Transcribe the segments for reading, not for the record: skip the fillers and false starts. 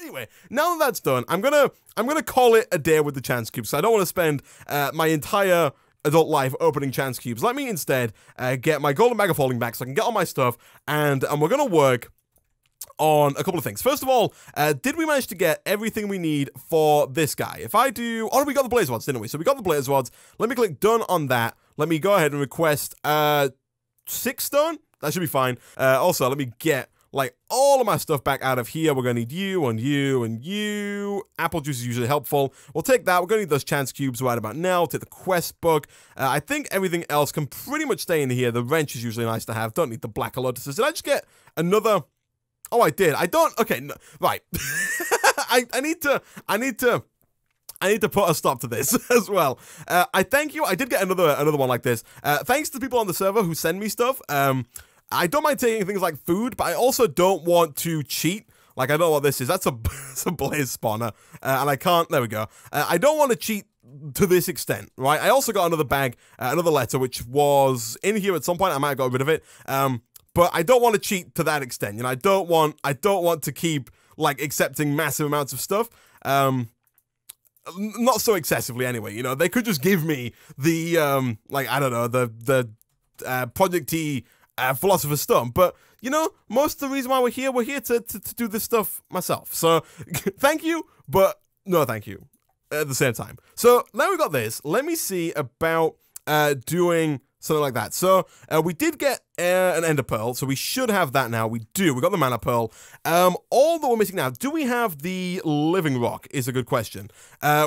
Anyway, now that that's done, I'm gonna call it a day with the chance cubes. So I don't want to spend my entire adult life opening chance cubes. Let me instead get my golden bag of holding back so I can get all my stuff, and we're gonna work on a couple of things. First of all, did we manage to get everything we need for this guy? If I do... Oh, we got the blaze rods, didn't we? So we got the blaze rods. Let me click done on that. Let me go ahead and request 6 stone. That should be fine. Also, let me get like all of my stuff back out of here. We're gonna need you and you and you. Apple juice is usually helpful. We'll take that. We're gonna need those chance cubes right about now. We'll take the quest book. I think everything else can pretty much stay in here. The wrench is usually nice to have. Don't need the black lotuses. Did I just get another... Oh, I did. I don't... Okay, no, right. I need to put a stop to this as well. I thank you. I did get another one like this. Thanks to people on the server who send me stuff. I don't mind taking things like food, but I also don't want to cheat. Like, I don't know what this is. That's a blaze spawner. And I can't... There we go. I don't want to cheat to this extent, right? I also got another bag, another letter, which was in here at some point. I might have got rid of it. But I don't want to cheat to that extent. You know, I don't want to keep like accepting massive amounts of stuff. Not so excessively anyway. You know, they could just give me the like, I don't know, the Project T Philosopher's Stone. But you know, most of the reason why we're here to do this stuff myself. So thank you, but no thank you at the same time. So now we got this. Let me see about doing something like that. So we did get an ender pearl, so we should have that now. We do. We got the mana pearl. All that we're missing now, do we have the living rock is a good question.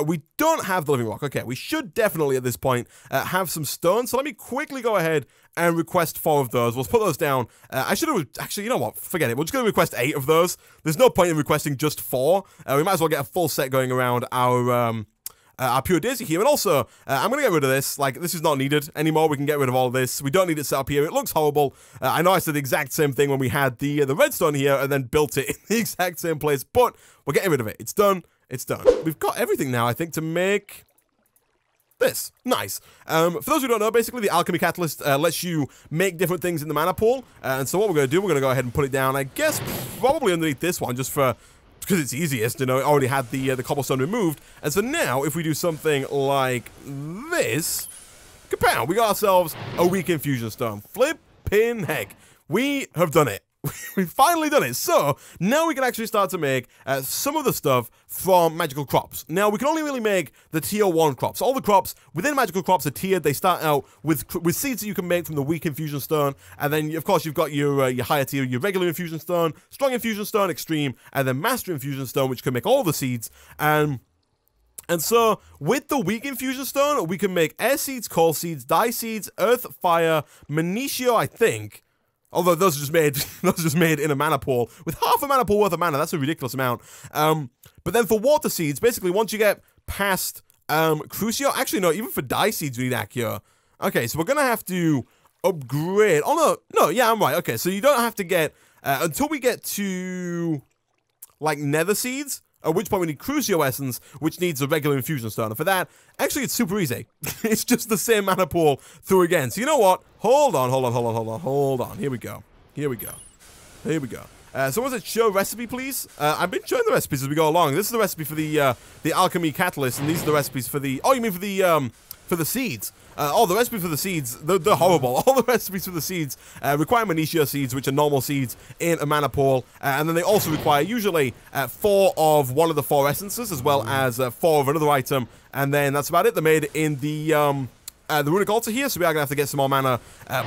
We don't have the living rock. Okay, we should definitely at this point have some stone. So let me quickly go ahead and request 4 of those. We'll put those down. I should have... Actually, you know what? Forget it. We're just going to request 8 of those. There's no point in requesting just 4. We might as well get a full set going around our pure daisy here. And also, I'm going to get rid of this. Like, this is not needed anymore. We can get rid of all of this. We don't need it set up here. It looks horrible. I know I said the exact same thing when we had the redstone here and then built it in the exact same place, but we're getting rid of it. It's done. It's done. We've got everything now, I think, to make this. Nice. For those who don't know, basically the alchemy catalyst lets you make different things in the mana pool. And so what we're going to do, we're going to go ahead and put it down, I guess, probably underneath this one, just for... because it's easiest, you know, it already had the cobblestone removed. And so now, if we do something like this, kapow, we got ourselves a weak infusion stone. Flippin' heck. We have done it. We've finally done it. So, now we can actually start to make some of the stuff from magical crops. Now, we can only really make the tier 1 crops. All the crops within magical crops are tiered. They start out with seeds that you can make from the weak infusion stone. And then, of course, you've got your higher tier, your regular infusion stone, strong infusion stone, extreme, and then master infusion stone, which can make all the seeds. And so, with the weak infusion stone, we can make air seeds, coal seeds, dye seeds, earth, fire, Manitio, I think. Although those are just made in a mana pool with half a mana pool worth of mana. That's a ridiculous amount. But then for water seeds, basically once you get past Crucio, actually no, even for dye seeds we need Accio. Okay, so we're gonna have to upgrade. Oh no, yeah, I'm right. Okay, so you don't have to get until we get to like nether seeds. At which point we need Crucio Essence, which needs a regular infusion stone. And for that, actually it's super easy. It's just the same mana pool through again. So you know what? Hold on. Here we go. So was it show recipe, please? I've been showing the recipes as we go along. This is the recipe for the alchemy catalyst, and these are the recipes for the... Oh, you mean for the seeds? The recipe for the seeds, they're horrible. All the recipes for the seeds require Manitio seeds, which are normal seeds in a mana pool. And then they also require usually 4 of one of the 4 essences, as well as 4 of another item. And then that's about it. They're made in the runic altar here, so we are going to have to get some more mana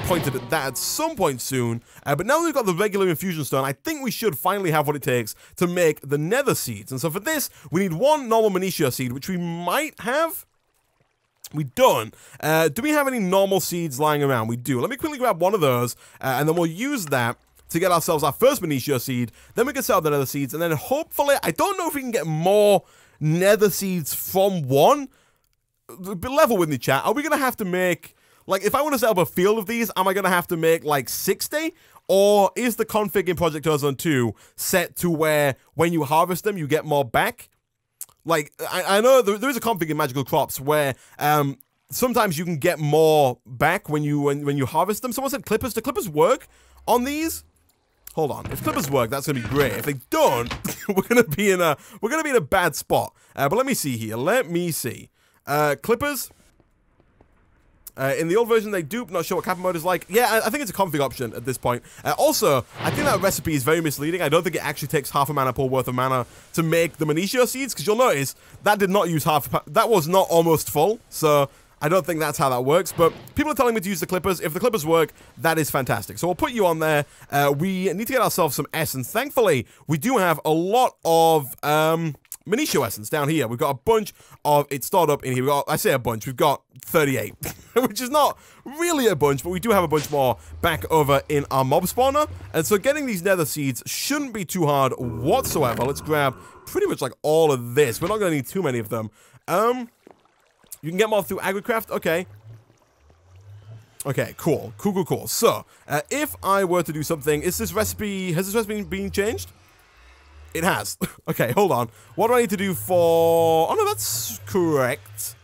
pointed at that at some point soon. But now that we've got the regular infusion stone, I think we should finally have what it takes to make the nether seeds. And so for this, we need 1 normal Manitio seed, which we might have... We don't. Do we have any normal seeds lying around? We do. Let me quickly grab one of those, and then we'll use that to get ourselves our first Manitio seed. Then we can sell the nether seeds, and then hopefully, I don't know if we can get more nether seeds from 1. Be level with me, chat. Are we going to have to make, like, if I want to set up a field of these, am I going to have to make, like, 60? Or is the config in Project Ozone 2 set to where when you harvest them, you get more back? Like, I know there is a config in Magical Crops where sometimes you can get more back when you harvest them. Someone said clippers. Do clippers work on these? Hold on. If clippers work, that's gonna be great. If they don't, we're gonna be in a bad spot. But let me see here. Let me see. Clippers. In the old version, they dupe. Not sure what Kappa mode is like. Yeah, I think it's a config option at this point. Also, I think that recipe is very misleading. I don't think it actually takes half a mana pool worth of mana to make the Minitio seeds, because you'll notice that did not use that was not almost full. So I don't think that's how that works, but people are telling me to use the clippers. If the clippers work, that is fantastic. So we'll put you on there. We need to get ourselves some essence. Thankfully, we do have a lot of Minitio essence down here. We've got a bunch of it stored up in here. I say a bunch, we've got 38, which is not really a bunch, but we do have a bunch more back over in our mob spawner. And so getting these nether seeds shouldn't be too hard whatsoever. Let's grab pretty much like all of this. We're not going to need too many of them. You can get more through Agricraft. Okay. Okay, cool. Cool. So, if I were to do something, has this recipe been changed? It has. Okay, hold on. What do I need to do for... Oh, no, that's correct.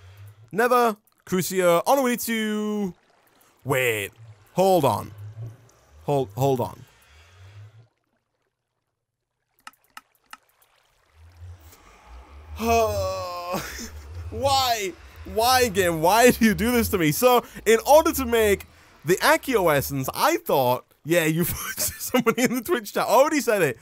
Nether, Crucio. Oh, no, we need to... Wait. Hold on. Hold on. Why? Why again? Why do you do this to me? So, in order to make the Accio Essence, I thought... Yeah, you somebody in the Twitch chat already said it.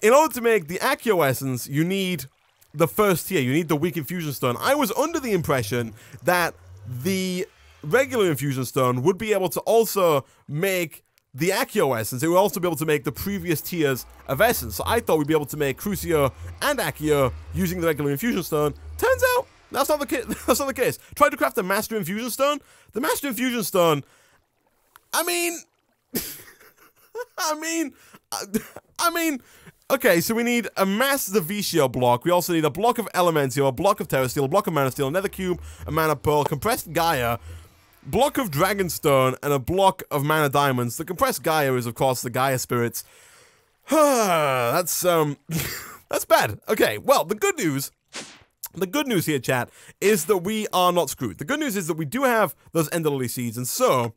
In order to make the Accio Essence, you need the first tier. You need the weak Infusion Stone. I was under the impression that the regular Infusion Stone would be able to also make the Accio Essence. It would also be able to make the previous tiers of Essence. So I thought we'd be able to make Crucio and Accio using the regular Infusion Stone. Turns out, that's not the case. Tried to craft the Master Infusion Stone. The Master Infusion Stone, I mean... I mean, okay, so we need a Master Vicio block. We also need a block of Elementio, a block of Terra Steel, a block of Mana Steel, a Nether Cube, a Mana Pearl, compressed Gaia, block of Dragonstone, and a block of Mana Diamonds. The compressed Gaia is, of course, the Gaia Spirits. That's bad. Okay, well, the good news here, chat, is that we are not screwed. The good news is that we do have those Ender Lily seeds, and so...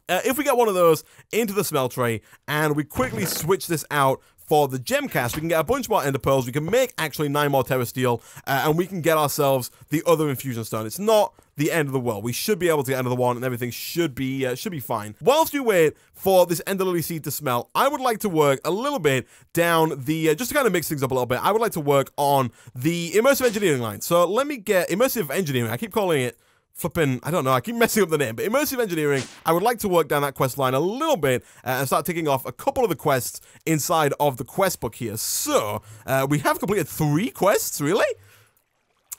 if we get one of those into the smelt tray and we quickly switch this out for the gem cast, we can get a bunch more ender pearls. We can make actually 9 more Terra Steel, and we can get ourselves the other Infusion Stone. It's not the end of the world. We should be able to get another one, and everything should be fine. Whilst we wait for this Ender Lily seed to smelt, I would like to work a little bit down the just to kind of mix things up a little bit. I would like to work on the immersive engineering line. So let me get immersive engineering. I keep calling it. Flipping, I don't know, I keep messing up the name, but Immersive Engineering, I would like to work down that quest line a little bit and start ticking off a couple of the quests inside of the quest book here. So, we have completed 3 quests, really?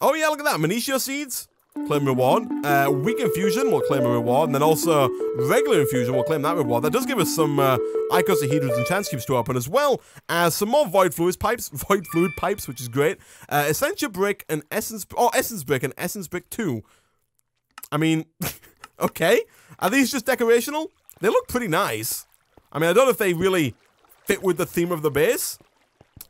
Oh yeah, look at that, Minitio Seeds, claim reward. Weak Infusion will claim a reward, and then also regular Infusion will claim that reward. That does give us some icosahedrons and chance cubes to open, as well as some more Void Fluid Pipes, which is great. Essentia Brick and Essence Brick and Essence Brick 2. I mean, okay. Are these just decorational? They look pretty nice. I mean, I don't know if they really fit with the theme of the base,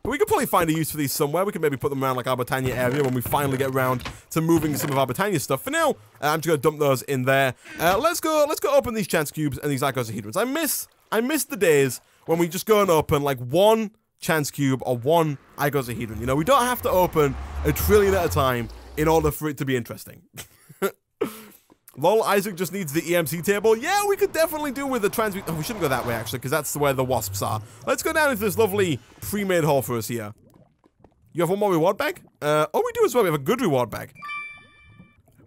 but we could probably find a use for these somewhere. We can maybe put them around like our Britannia area when we finally get around to moving some of our Britannia stuff. For now, I'm just gonna dump those in there. Let's go open these chance cubes and these icosahedrons. I miss the days when we just go and open like 1 chance cube or 1 icosahedron. You know, we don't have to open a trillion at a time in order for it to be interesting. Lol, Isaac just needs the EMC table. Yeah, we could definitely do with the transmute. Oh, we shouldn't go that way, actually, because that's where the wasps are. Let's go down into this lovely pre-made hole for us here. You have one more reward bag? Oh, we do as well. We have a good reward bag.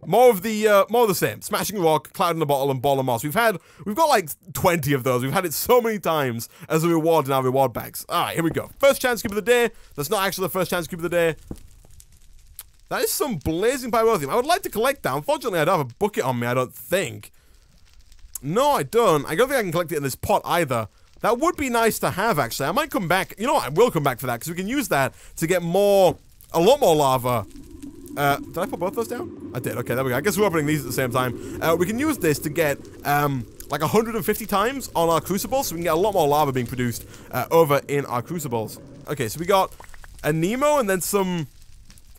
More of the same. Smashing Rock, Cloud in a Bottle, and Ball of Moss. We've got like 20 of those. We've had it so many times as a reward in our reward bags. All right, here we go. First chance cube of the day. That's not actually the first chance cube of the day. That is some blazing pyrothium. I would like to collect that. Unfortunately, I don't have a bucket on me, I don't think. No, I don't. I don't think I can collect it in this pot either. That would be nice to have, actually. I might come back. You know what? I will come back for that, because we can use that to get a lot more lava. Did I put both those down? I did. Okay, there we go. I guess we're opening these at the same time. We can use this to get, like 150 times on our crucibles, so we can get a lot more lava being produced over in our crucibles. Okay, so we got a Nemo and then some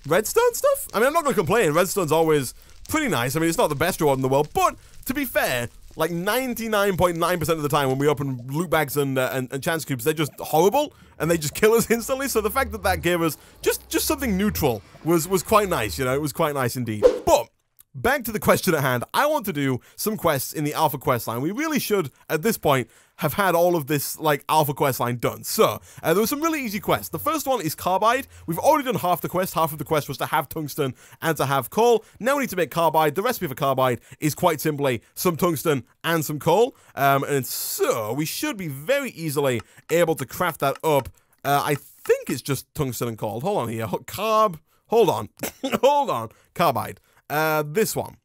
redstone stuff? I mean, I'm not going to complain. Redstone's always pretty nice. I mean, it's not the best reward in the world, but to be fair, like 99.9% of the time when we open loot bags and chance cubes, they're just horrible and they just kill us instantly. So the fact that that gave us just something neutral was quite nice, you know. It was quite nice indeed. But back to the question at hand. I want to do some quests in the alpha quest line. We really should, at this point, have had all of this, like, alpha quest line done. So, there were some really easy quests. The first one is carbide. We've already done half the quest. Half of the quest was to have tungsten and to have coal. Now we need to make carbide. The recipe for carbide is quite simply some tungsten and some coal. And so, we should be very easily able to craft that up. I think it's just tungsten and coal. Hold on here. Hold on. Hold on. Carbide. This one.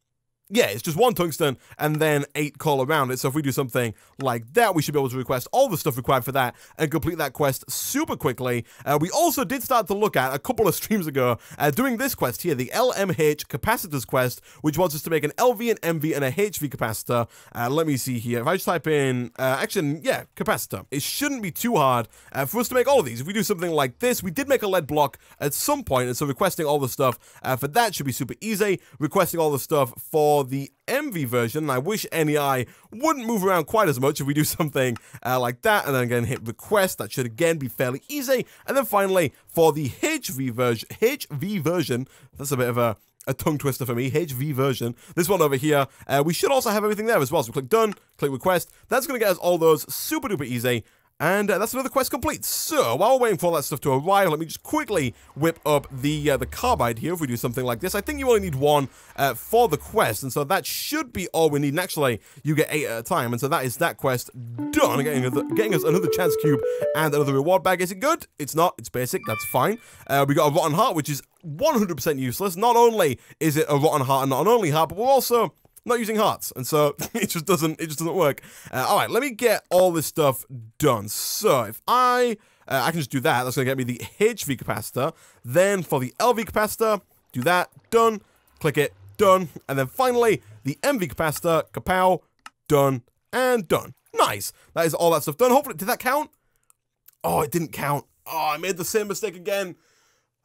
Yeah, it's just 1 tungsten and then 8 coal around it. So if we do something like that, we should be able to request all the stuff required for that and complete that quest super quickly. We also did start to look at, a couple of streams ago, doing this quest here, the LMH capacitors quest, which wants us to make an LV, an MV, and a HV capacitor. Let me see here. If I just type in, capacitor. It shouldn't be too hard for us to make all of these. If we do something like this, we did make a lead block at some point, and so requesting all the stuff for that should be super easy. Requesting all the stuff for the MV version, and I wish NEI wouldn't move around quite as much if we do something like that, and then again hit request. That should again be fairly easy. And then finally, for the HV version, that's a bit of a tongue twister for me, HV version, this one over here, we should also have everything there as well. So click done, click request. That's going to get us all those super duper easy. And that's another quest complete. So, while we're waiting for all that stuff to arrive, let me just quickly whip up the carbide here. If we do something like this, I think you only need 1 for the quest, and so that should be all we need. And actually, you get 8 at a time, and so that is that quest done. Getting us another chance cube and another reward bag. Is it good? It's not. It's basic. That's fine. We got a rotten heart, which is 100% useless. Not only is it a rotten heart and not an only heart, but we're also not using hearts, and so it just doesn't work. All right, let me get all this stuff done. So if I can just do that. That's gonna get me the HV capacitor. Then for the LV capacitor, do that. Done. Click it. Done. And then finally the MV capacitor. Kapow. Done and done. Nice. That is all that stuff done. Hopefully, did that count? Oh, it didn't count. Oh, I made the same mistake again.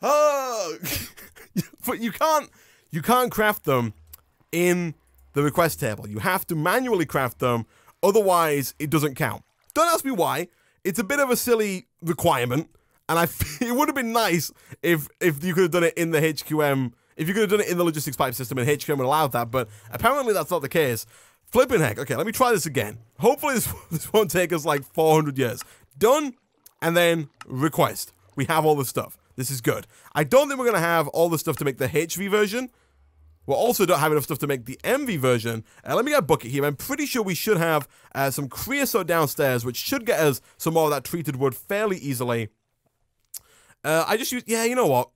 Oh, but you can't craft them in the request table. You have to manually craft them, otherwise it doesn't count. Don't ask me why. It's a bit of a silly requirement, and it would have been nice if you could have done it in the HQM, if you could have done it in the logistics pipe system and HQM would allow that, but apparently that's not the case. Flipping heck. Okay, let me try this again. Hopefully this won't take us like 400 years. Done, and then request. We have all the stuff. This is good. I don't think we're going to have all the stuff to make the HV version. We also don't have enough stuff to make the MV version. Let me get a bucket here. I'm pretty sure we should have some creosote downstairs, which should get us some more of that treated wood fairly easily. I just use, yeah, you know what?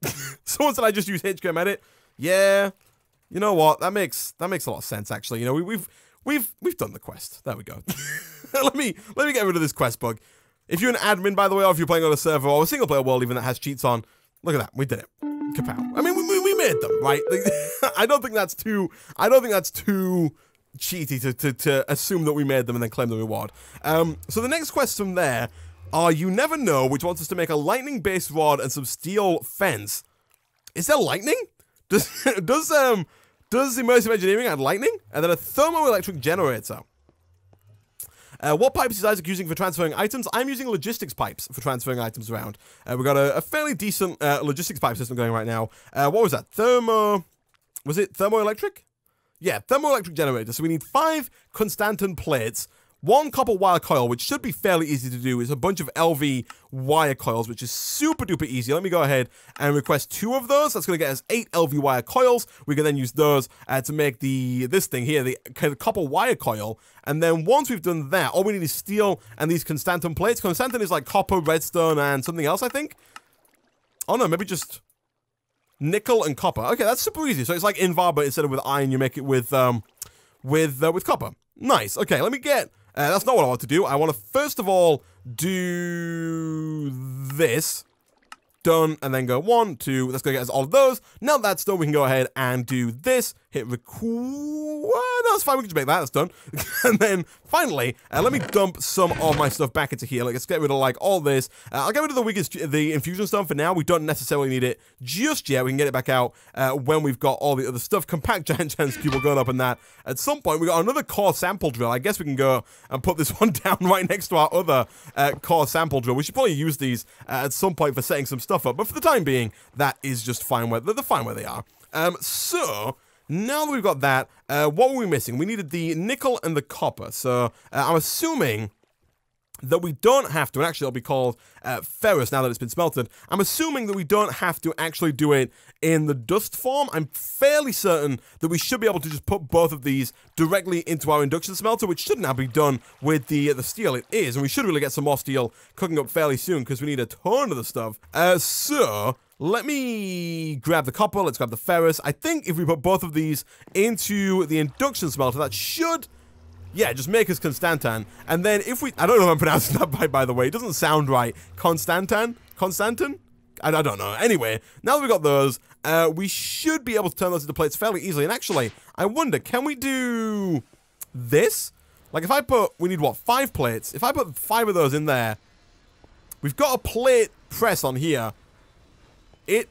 Someone said I just use HQM edit. Yeah, you know what? That makes a lot of sense actually. You know, we've done the quest. There we go. let me get rid of this quest bug. If you're an admin, by the way, or if you're playing on a server or a single player world even that has cheats on, look at that, we did it. Kapow. I mean, we made them, right? I don't think that's too cheaty to assume that we made them and then claim the reward. So the next quest from there are You Never Know, which wants us to make a lightning-based rod and some steel fence. Is there lightning? Does immersive engineering add lightning? And then a thermoelectric generator. What pipes is Isaac using for transferring items? I'm using logistics pipes for transferring items around. We've got a fairly decent logistics pipe system going right now. What was that? Was it thermoelectric? Yeah, thermoelectric generator. So we need 5 Constantan plates, 1 copper wire coil, which should be fairly easy to do. It's a bunch of LV wire coils, which is super duper easy. Let me go ahead and request 2 of those. That's going to get us 8 LV wire coils. We can then use those to make this thing here, the kind of copper wire coil. And then once we've done that, all we need is steel and these Constantan plates. Constantan is like copper, redstone, and something else, I think. Oh no, maybe just nickel and copper. Okay, that's super easy. So it's like Invar, but instead of with iron, you make it with copper. Nice. Okay, let me get. That's not what I want to do. I want to first of all do this. Done, and then go 1, 2. That's going to get us all of those. Now that's done, we can go ahead and do this. Hit record. No, that's fine. We can just make that. That's done. And then finally, let me dump some of my stuff back into here. Like, let's get rid of like all this. I'll get rid of the infusion stone for now. We don't necessarily need it just yet. We can get it back out when we've got all the other stuff. Compact giant chance cube will go up in that. At some point, we got another core sample drill. I guess we can go and put this one down right next to our other core sample drill. We should probably use these at some point for setting some stuff up. But for the time being, that is just fine where they're fine where they are. So now that we've got that, what were we missing? We needed the nickel and the copper. So I'm assuming that we don't have to, and actually it'll be called ferrous now that it's been smelted. I'm assuming that we don't have to actually do it in the dust form. I'm fairly certain that we should be able to just put both of these directly into our induction smelter, which should now be done with the steel. It is, and we should really get some more steel cooking up fairly soon because we need a ton of the stuff. So let me grab the copper, let's grab the ferrous. I think if we put both of these into the induction smelter, that should, yeah, just make us Constantan. And then if we, I don't know if I'm pronouncing that by the way, it doesn't sound right. Constantan? I don't know. Anyway, now that we've got those, we should be able to turn those into plates fairly easily. And actually, I wonder, can we do this? Like if I put, we need what, 5 plates? If I put 5 of those in there, we've got a plate press on here. It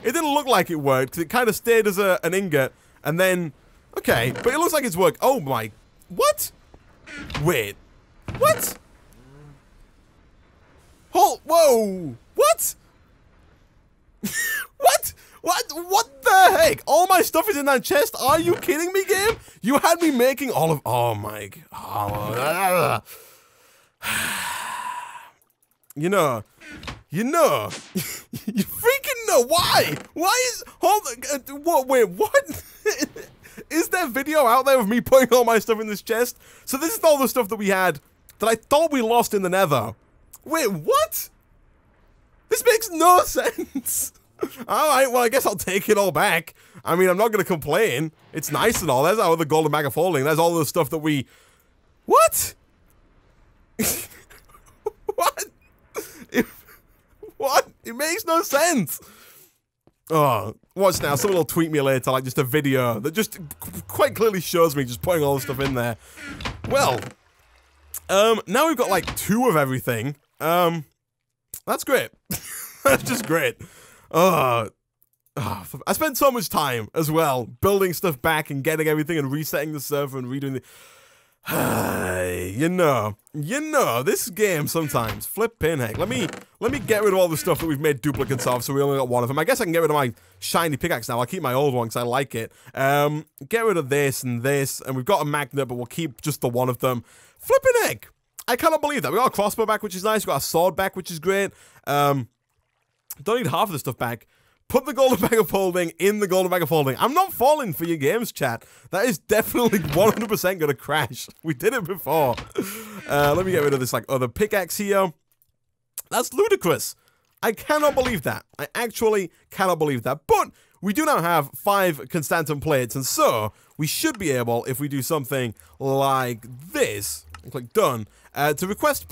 didn't look like it worked because it kind of stayed as an ingot, and then okay, but it looks like it's worked. Oh my, what? Wait, what? Hold, whoa, what? What the heck? All my stuff is in that chest. Are you kidding me, game? You had me making all of. Oh my god. You know, you freaking know why? Why is, what, wait, what? Is there video out there of me putting all my stuff in this chest? So this is all the stuff that we had that I thought we lost in the nether. Wait, what? This makes no sense. Alright, well, I guess I'll take it all back. I mean, I'm not going to complain. It's nice and all. There's our other golden bag of folding. There's all the stuff that we, what? What? What? It makes no sense. Oh, watch now. Someone will tweet me later, like just a video that just quite clearly shows me just putting all the stuff in there. Well, now we've got like 2 of everything. That's great. That's just great. I spent so much time as well building stuff back and getting everything and resetting the server and redoing the. You know, this game sometimes, flippin' heck. Let me get rid of all the stuff that we've made duplicates of, so we only got 1 of them. I guess I can get rid of my shiny pickaxe now. I'll keep my old one because I like it. Get rid of this, and we've got a magnet, but we'll keep just the 1 of them. Flippin' heck. I cannot believe that. We got a crossbow back, which is nice. We got a sword back, which is great. Don't need half of the stuff back. Put the golden bag of folding in the golden bag of folding. I'm not falling for your games, chat. That is definitely 100% going to crash. We did it before. Let me get rid of this like other pickaxe here. That's ludicrous. I cannot believe that. I actually cannot believe that. But we do now have 5 Constantan plates, and so we should be able, if we do something like this, and click done, to request,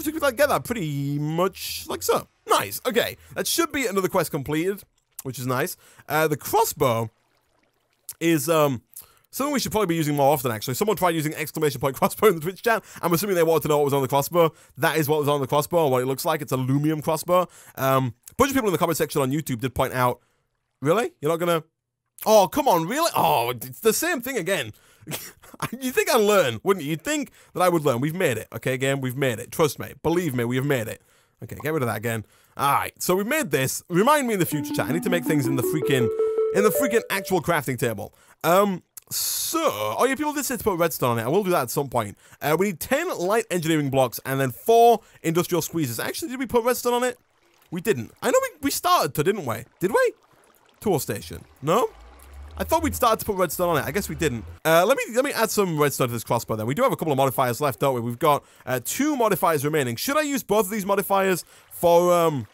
to get that pretty much like so. Nice. Okay, that should be another quest completed, which is nice. The crossbow is something we should probably be using more often, actually. Someone tried using exclamation point crossbow in the Twitch chat. I'm assuming they wanted to know what was on the crossbow. That is what was on the crossbow, and what it looks like. It's a aluminum crossbow. A bunch of people in the comment section on YouTube did point out, really? You're not gonna... Oh, come on, really? Oh, it's the same thing again. You'd think I'd learn, wouldn't you? You'd think that I would learn. We've made it, okay, game? We've made it. Trust me. Believe me, we have made it. Okay, get rid of that again. Alright, so we made this. Remind me in the future, chat. I need to make things in the freaking actual crafting table. Oh yeah, people did say to put redstone on it. I will do that at some point. We need 10 light engineering blocks and then 4 industrial squeezes. Actually, did we put redstone on it? We didn't. I know we started to, didn't we? Did we? Tool station. No? I thought we'd started to put redstone on it. I guess we didn't. Let me add some redstone to this crossbow then. We do have a couple of modifiers left, don't we? We've got 2 modifiers remaining. Should I use both of these modifiers for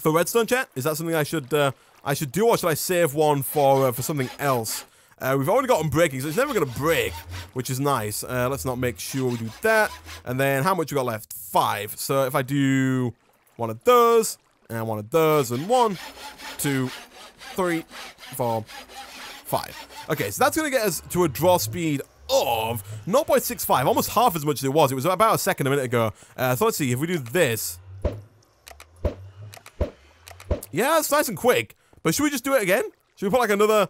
redstone, chat? Is that something I should do, or should I save one for something else? We've already got unbreaking, so it's never going to break, which is nice. Let's not make sure we do that. And then how much we got left? 5. So if I do one of those, and one of those, and 1, 2, 3, 4, 5. Okay, so that's going to get us to a draw speed of 0.65, almost half as much as it was. It was about a second a minute ago. So let's see, if we do this. Yeah, it's nice and quick. But should we just do it again? Should we put like another,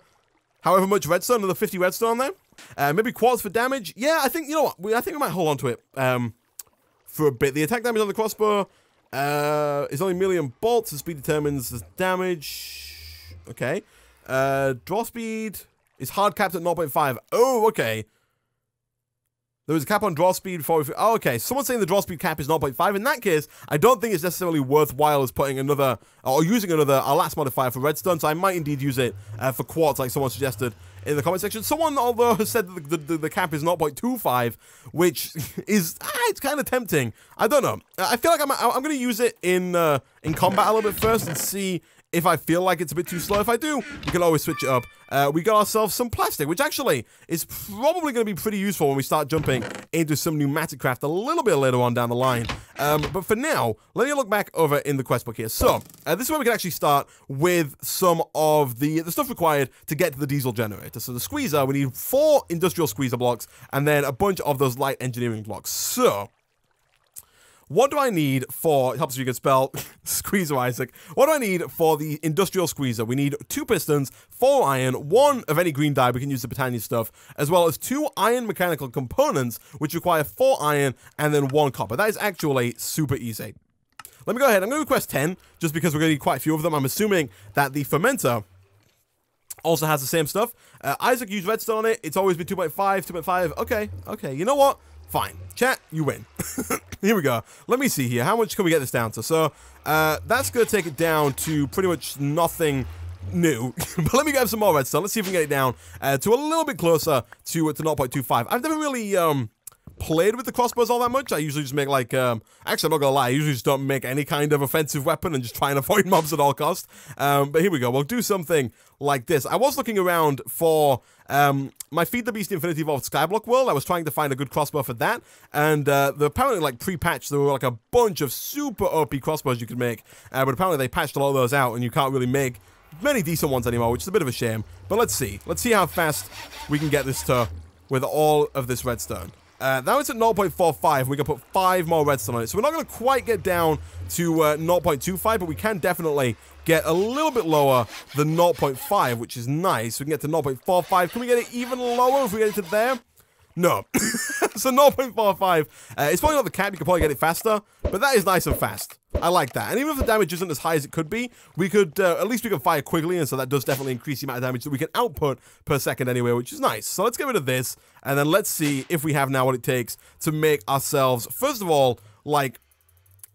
however much redstone, another 50 redstone on there? Maybe quartz for damage? Yeah, I think, you know what? I think we might hold on to it for a bit. The attack damage on the crossbow is only melee and bolts. The speed determines the damage. Okay. Draw speed is hard capped at 0.5. Oh, okay. There was a cap on draw speed before we... Oh, okay. Someone's saying the draw speed cap is 0.5. In that case, I don't think it's necessarily worthwhile as putting another... Or using our last modifier for redstone, so I might indeed use it for quartz, like someone suggested in the comment section. Someone, although, has said that the cap is 0.25, which is... it's kind of tempting. I don't know. I feel like I'm going to use it in combat a little bit first and see... if I feel like it's a bit too slow. If I do, we can always switch it up. We got ourselves some plastic, which actually is probably going to be pretty useful when we start jumping into some pneumatic craft a little bit later on down the line. But for now, let me look back over in the quest book here. So, this is where we can actually start with some of the stuff required to get to the diesel generator. So the squeezer, we need 4 industrial squeezer blocks, and then a bunch of those light engineering blocks. So... what do I need for, it helps if you can spell squeezer, Isaac. What do I need for the industrial squeezer? We need 2 pistons, 4 iron, 1 of any green dye, we can use the Britannia stuff, as well as 2 iron mechanical components, which require 4 iron and then 1 copper. That is actually super easy. Let me go ahead, I'm going to request 10, just because we're going to need quite a few of them. I'm assuming that the fermenter also has the same stuff. Isaac used redstone on it, it's always been 2.5, 2.5, okay, you know what? Fine. Chat, you win. Here we go. Let me see here. How much can we get this down to? So, that's going to take it down to pretty much nothing new. But let me grab some more redstone. Let's see if we can get it down to a little bit closer to 0.25. I've never really played with the crossbows all that much. I usually just make like... actually, I'm not going to lie. I usually just don't make any kind of offensive weapon and just try and avoid mobs at all costs. But here we go. We'll do something like this. I was looking around for... my Feed the Beast Infinity Evolved Skyblock world. I was trying to find a good crossbow for that, and apparently, like, pre-patched, there were like a bunch of super OP crossbows you could make, but apparently they patched a lot of those out, and you can't really make many decent ones anymore, which is a bit of a shame. But let's see how fast we can get this to with all of this redstone. Now it's at 0.45, we can put 5 more redstone on it. So we're not going to quite get down to 0.25, but we can definitely get a little bit lower than 0.5, which is nice. We can get to 0.45. Can we get it even lower if we get it to there? No. So 0.45. It's probably not the cap. You could probably get it faster, but that is nice and fast. I like that. And even if the damage isn't as high as it could be, we could, at least we can fire quickly, and so that does definitely increase the amount of damage that we can output per second anyway, which is nice. So let's get rid of this, and then let's see if we have now what it takes to make ourselves, first of all, like,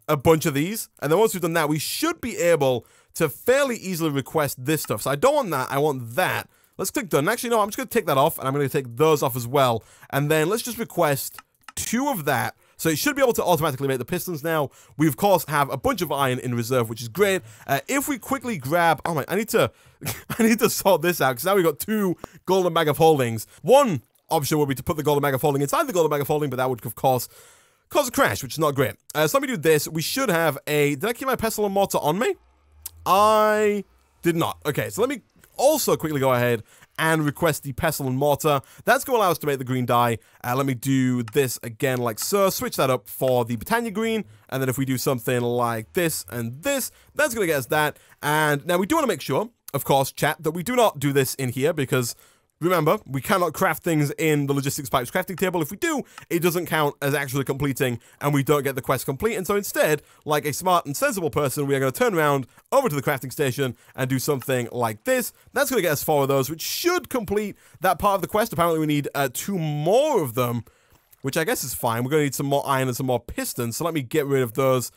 a bunch of these. And then once we've done that, we should be able to fairly easily request this stuff. So I don't want that, I want that. Let's click done. Actually, no, I'm just going to take that off, and I'm going to take those off as well. And then let's just request 2 of that. So it should be able to automatically make the pistons now. We, of course, have a bunch of iron in reserve, which is great. If we quickly grab... oh, my, I need to sort this out, because now we've got 2 golden bag of holdings. One option would be to put the golden bag of holding inside the golden bag of holding, but that would, of course, cause a crash, which is not great. So let me do this. We should have a... did I keep my pestle and mortar on me? I did not. Okay, so let me also quickly go ahead and request the pestle and mortar. That's going to allow us to make the green dye. Let me do this again like so. Switch that up for the Britannia green. And then if we do something like this and this, that's going to get us that. And now we do want to make sure, of course, chat, that we do not do this in here because... remember, we cannot craft things in the logistics pipes crafting table. If we do, it doesn't count as actually completing, and we don't get the quest complete. And so instead, like a smart and sensible person, we are going to turn around over to the crafting station and do something like this. That's going to get us 4 of those, which should complete that part of the quest. Apparently, we need 2 more of them, which I guess is fine. We're going to need some more iron and some more pistons. So let me get rid of those,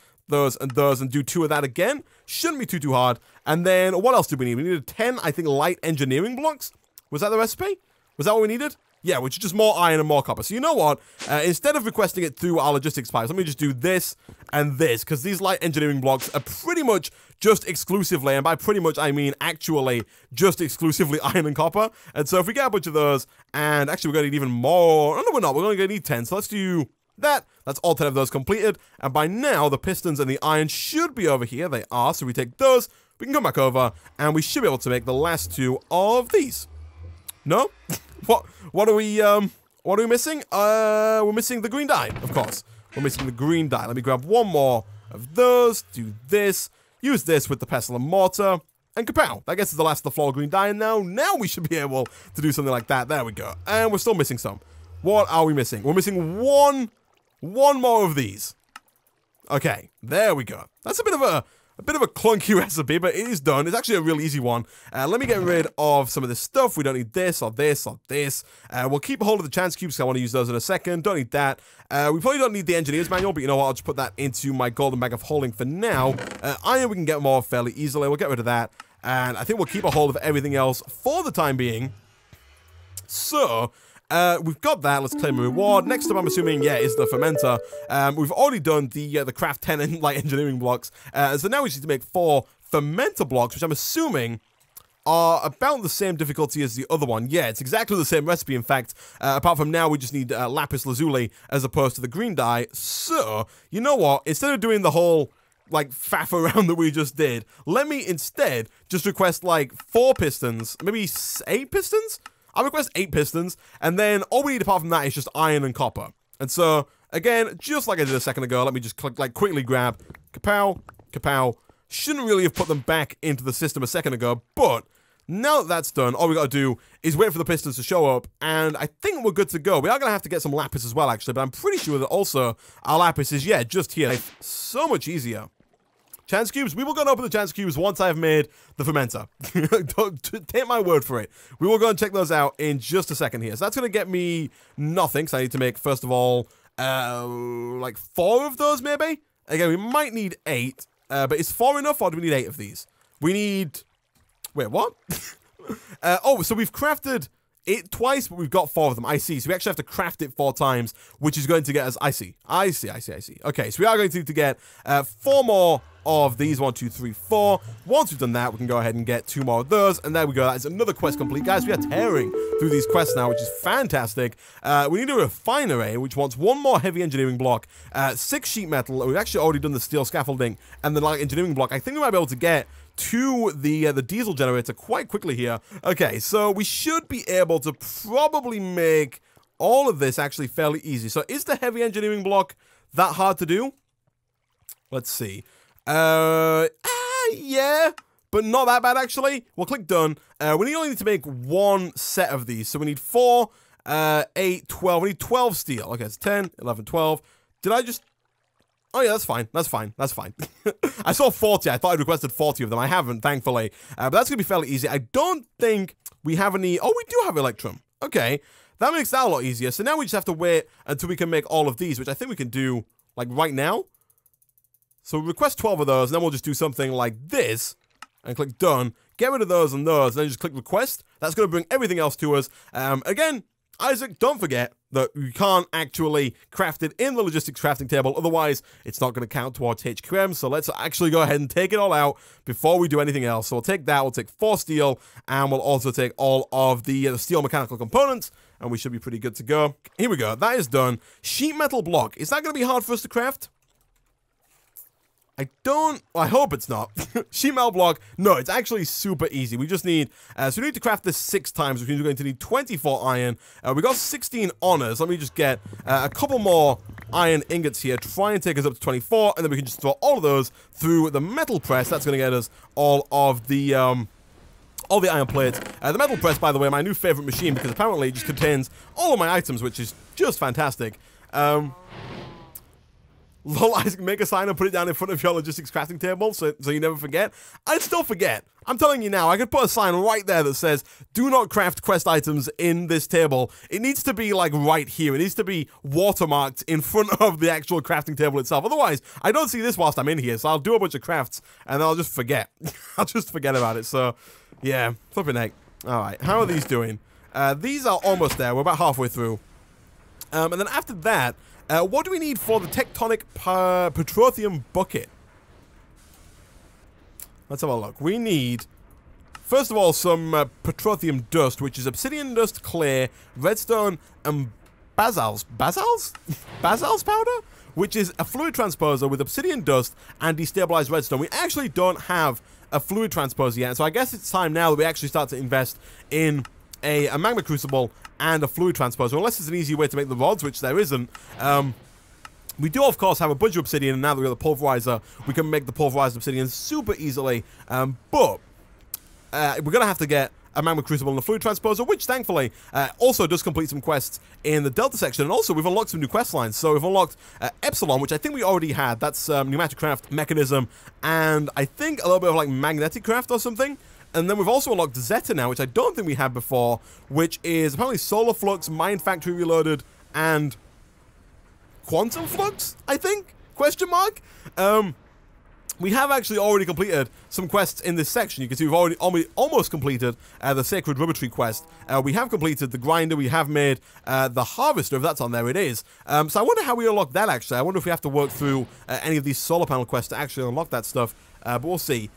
and do 2 of that again. Shouldn't be too hard. And then, what else did we need? We needed 10, I think, light engineering blocks. Was that the recipe? Was that what we needed? Yeah, which is just more iron and more copper. So you know what? Instead of requesting it through our logistics pipes, let me just do this and this, because these light engineering blocks are pretty much just exclusively, and by pretty much I mean actually just exclusively iron and copper. And so if we get a bunch of those, and actually we're going to need even more. Oh, no, we're not. We're only going to need 10. So let's do that. That's all 10 of those completed. And by now, the pistons and the iron should be over here. They are. So we take those. We can come back over. And we should be able to make the last 2 of these. No? What are we missing? We're missing the green dye, of course. We're missing the green dye. Let me grab one more of those. Do this. Use this with the pestle and mortar. And kapow! That gets us the last of the floral green dye. And now we should be able to do something like that. There we go. And we're still missing some. What are we missing? We're missing one more of these. Okay, there we go. That's a bit of a clunky recipe, but it is done. It's actually a real easy one. Let me get rid of some of this stuff. We don't need this or this or this. We'll keep a hold of the chance cubes, because I want to use those in a second. Don't need that. We probably don't need the engineer's manual, but you know what? I'll just put that into my golden bag of holding for now. Iron we can get more fairly easily. We'll get rid of that. And I think we'll keep a hold of everything else for the time being. So, we've got that. Let's claim a reward. Next up, I'm assuming, yeah, is the fermenter. We've already done the craft 10 light engineering blocks. So now we just need to make 4 fermenter blocks, which I'm assuming are about the same difficulty as the other one. Yeah, it's exactly the same recipe, in fact. Apart from now, we just need lapis lazuli as opposed to the green dye. So, you know what? Instead of doing the whole like faff around that we just did, let me instead just request like 4 pistons, maybe 8 pistons? I'll request 8 pistons, and then all we need apart from that is just iron and copper. And so, again, just like I did a second ago, let me just quickly grab kapow, kapow. Shouldn't really have put them back into the system a second ago, but now that that's done, all we gotta do is wait for the pistons to show up, and I think we're good to go. We are gonna have to get some lapis as well, actually, but I'm pretty sure that also our lapis is, yeah, just here. So much easier. Chance cubes, we will go and open the chance cubes once I've made the fermenter. Don't take my word for it. We will go and check those out in just a second here. So that's going to get me nothing. So I need to make, first of all, like 4 of those maybe? Again, we might need 8. But is 4 enough, or do we need 8 of these? We need... Wait, what? Oh, so we've crafted it twice, but we've got 4 of them. I see. So we actually have to craft it 4 times, which is going to get us... I see. Okay, so we are going to need to get 4 more of these. 1, 2, 3, 4. Once we've done that, we can go ahead and get 2 more of those, and there we go. That is another quest complete. Guys, we are tearing through these quests now, which is fantastic. We need a refinery, which wants 1 more heavy engineering block, 6 sheet metal. We've actually already done the steel scaffolding and the light engineering block. I think we might be able to get to the diesel generator quite quickly here. Okay, so we should be able to probably make all of this actually fairly easy. So is the heavy engineering block that hard to do? Let's see. Yeah, but not that bad, actually. We'll click done. We only need to make 1 set of these. So we need 4, 8, 12. We need 12 steel. Okay, it's 10, 11, 12. Did I just... Oh, yeah, that's fine. That's fine. That's fine. I saw 40. I thought I'd requested 40 of them. I haven't, thankfully. But that's going to be fairly easy. I don't think we have any... Oh, we do have Electrum. Okay. That makes that a lot easier. So now we just have to wait until we can make all of these, which I think we can do, like, right now. So request 12 of those, and then we'll just do something like this, and click done. Get rid of those and those, and then just click request. That's going to bring everything else to us. Again, Isaac, don't forget that you can't actually craft it in the logistics crafting table, otherwise it's not going to count towards HQM, so let's actually go ahead and take it all out before we do anything else. So we'll take that, we'll take 4 steel, and we'll also take all of the steel mechanical components, and we should be pretty good to go. Here we go, that is done. Sheet metal block, is that going to be hard for us to craft? I hope it's not. Sheet metal block, no, it's actually super easy. We just need, so we need to craft this 6 times, which means we're going to need 24 iron. We got 16 honors. Let me just get a couple more iron ingots here, try and take us up to 24, and then we can just throw all of those through the metal press. That's going to get us all the iron plates. The metal press, by the way, my new favorite machine, because apparently it just contains all of my items, which is just fantastic. Lol, Isaac, make a sign and put it down in front of your logistics crafting table so you never forget. I'd still forget. I'm telling you now, I could put a sign right there that says, do not craft quest items in this table. It needs to be, like, right here. It needs to be watermarked in front of the actual crafting table itself. Otherwise, I don't see this whilst I'm in here, so I'll do a bunch of crafts, and then I'll just forget. I'll just forget about it, so, yeah, flipping heck. Alright, how are these doing? These are almost there. We're about halfway through. And then after that, what do we need for the tectonic petroleum bucket? Let's have a look. We need, first of all, some petroleum dust, which is obsidian dust, clay, redstone, and Basal's powder, which is a fluid transposer with obsidian dust and destabilized redstone. We actually don't have a fluid transposer yet, so I guess it's time now that we actually start to invest in a magma crucible and a fluid transposer, unless there's an easy way to make the rods, which there isn't. We do, of course, have a bunch of obsidian, and now that we have the pulverizer, we can make the pulverized obsidian super easily, but we're going to have to get a magma crucible and a fluid transposer, which thankfully also does complete some quests in the Delta section, and also we've unlocked some new quest lines. So we've unlocked Epsilon, which I think we already had. That's pneumatic craft, mechanism, and I think a little bit of like magnetic craft or something. And then we've also unlocked Zeta now, which I don't think we had before, which is apparently solar flux, mine factory reloaded, and quantum flux, I think? Question mark? We have actually already completed some quests in this section. You can see we've already almost completed the Sacred Rubber Tree quest. We have completed the Grinder. We have made the Harvester. If that's on there, it is. So I wonder how we unlock that, actually. I wonder if we have to work through any of these solar panel quests to actually unlock that stuff. But we'll see.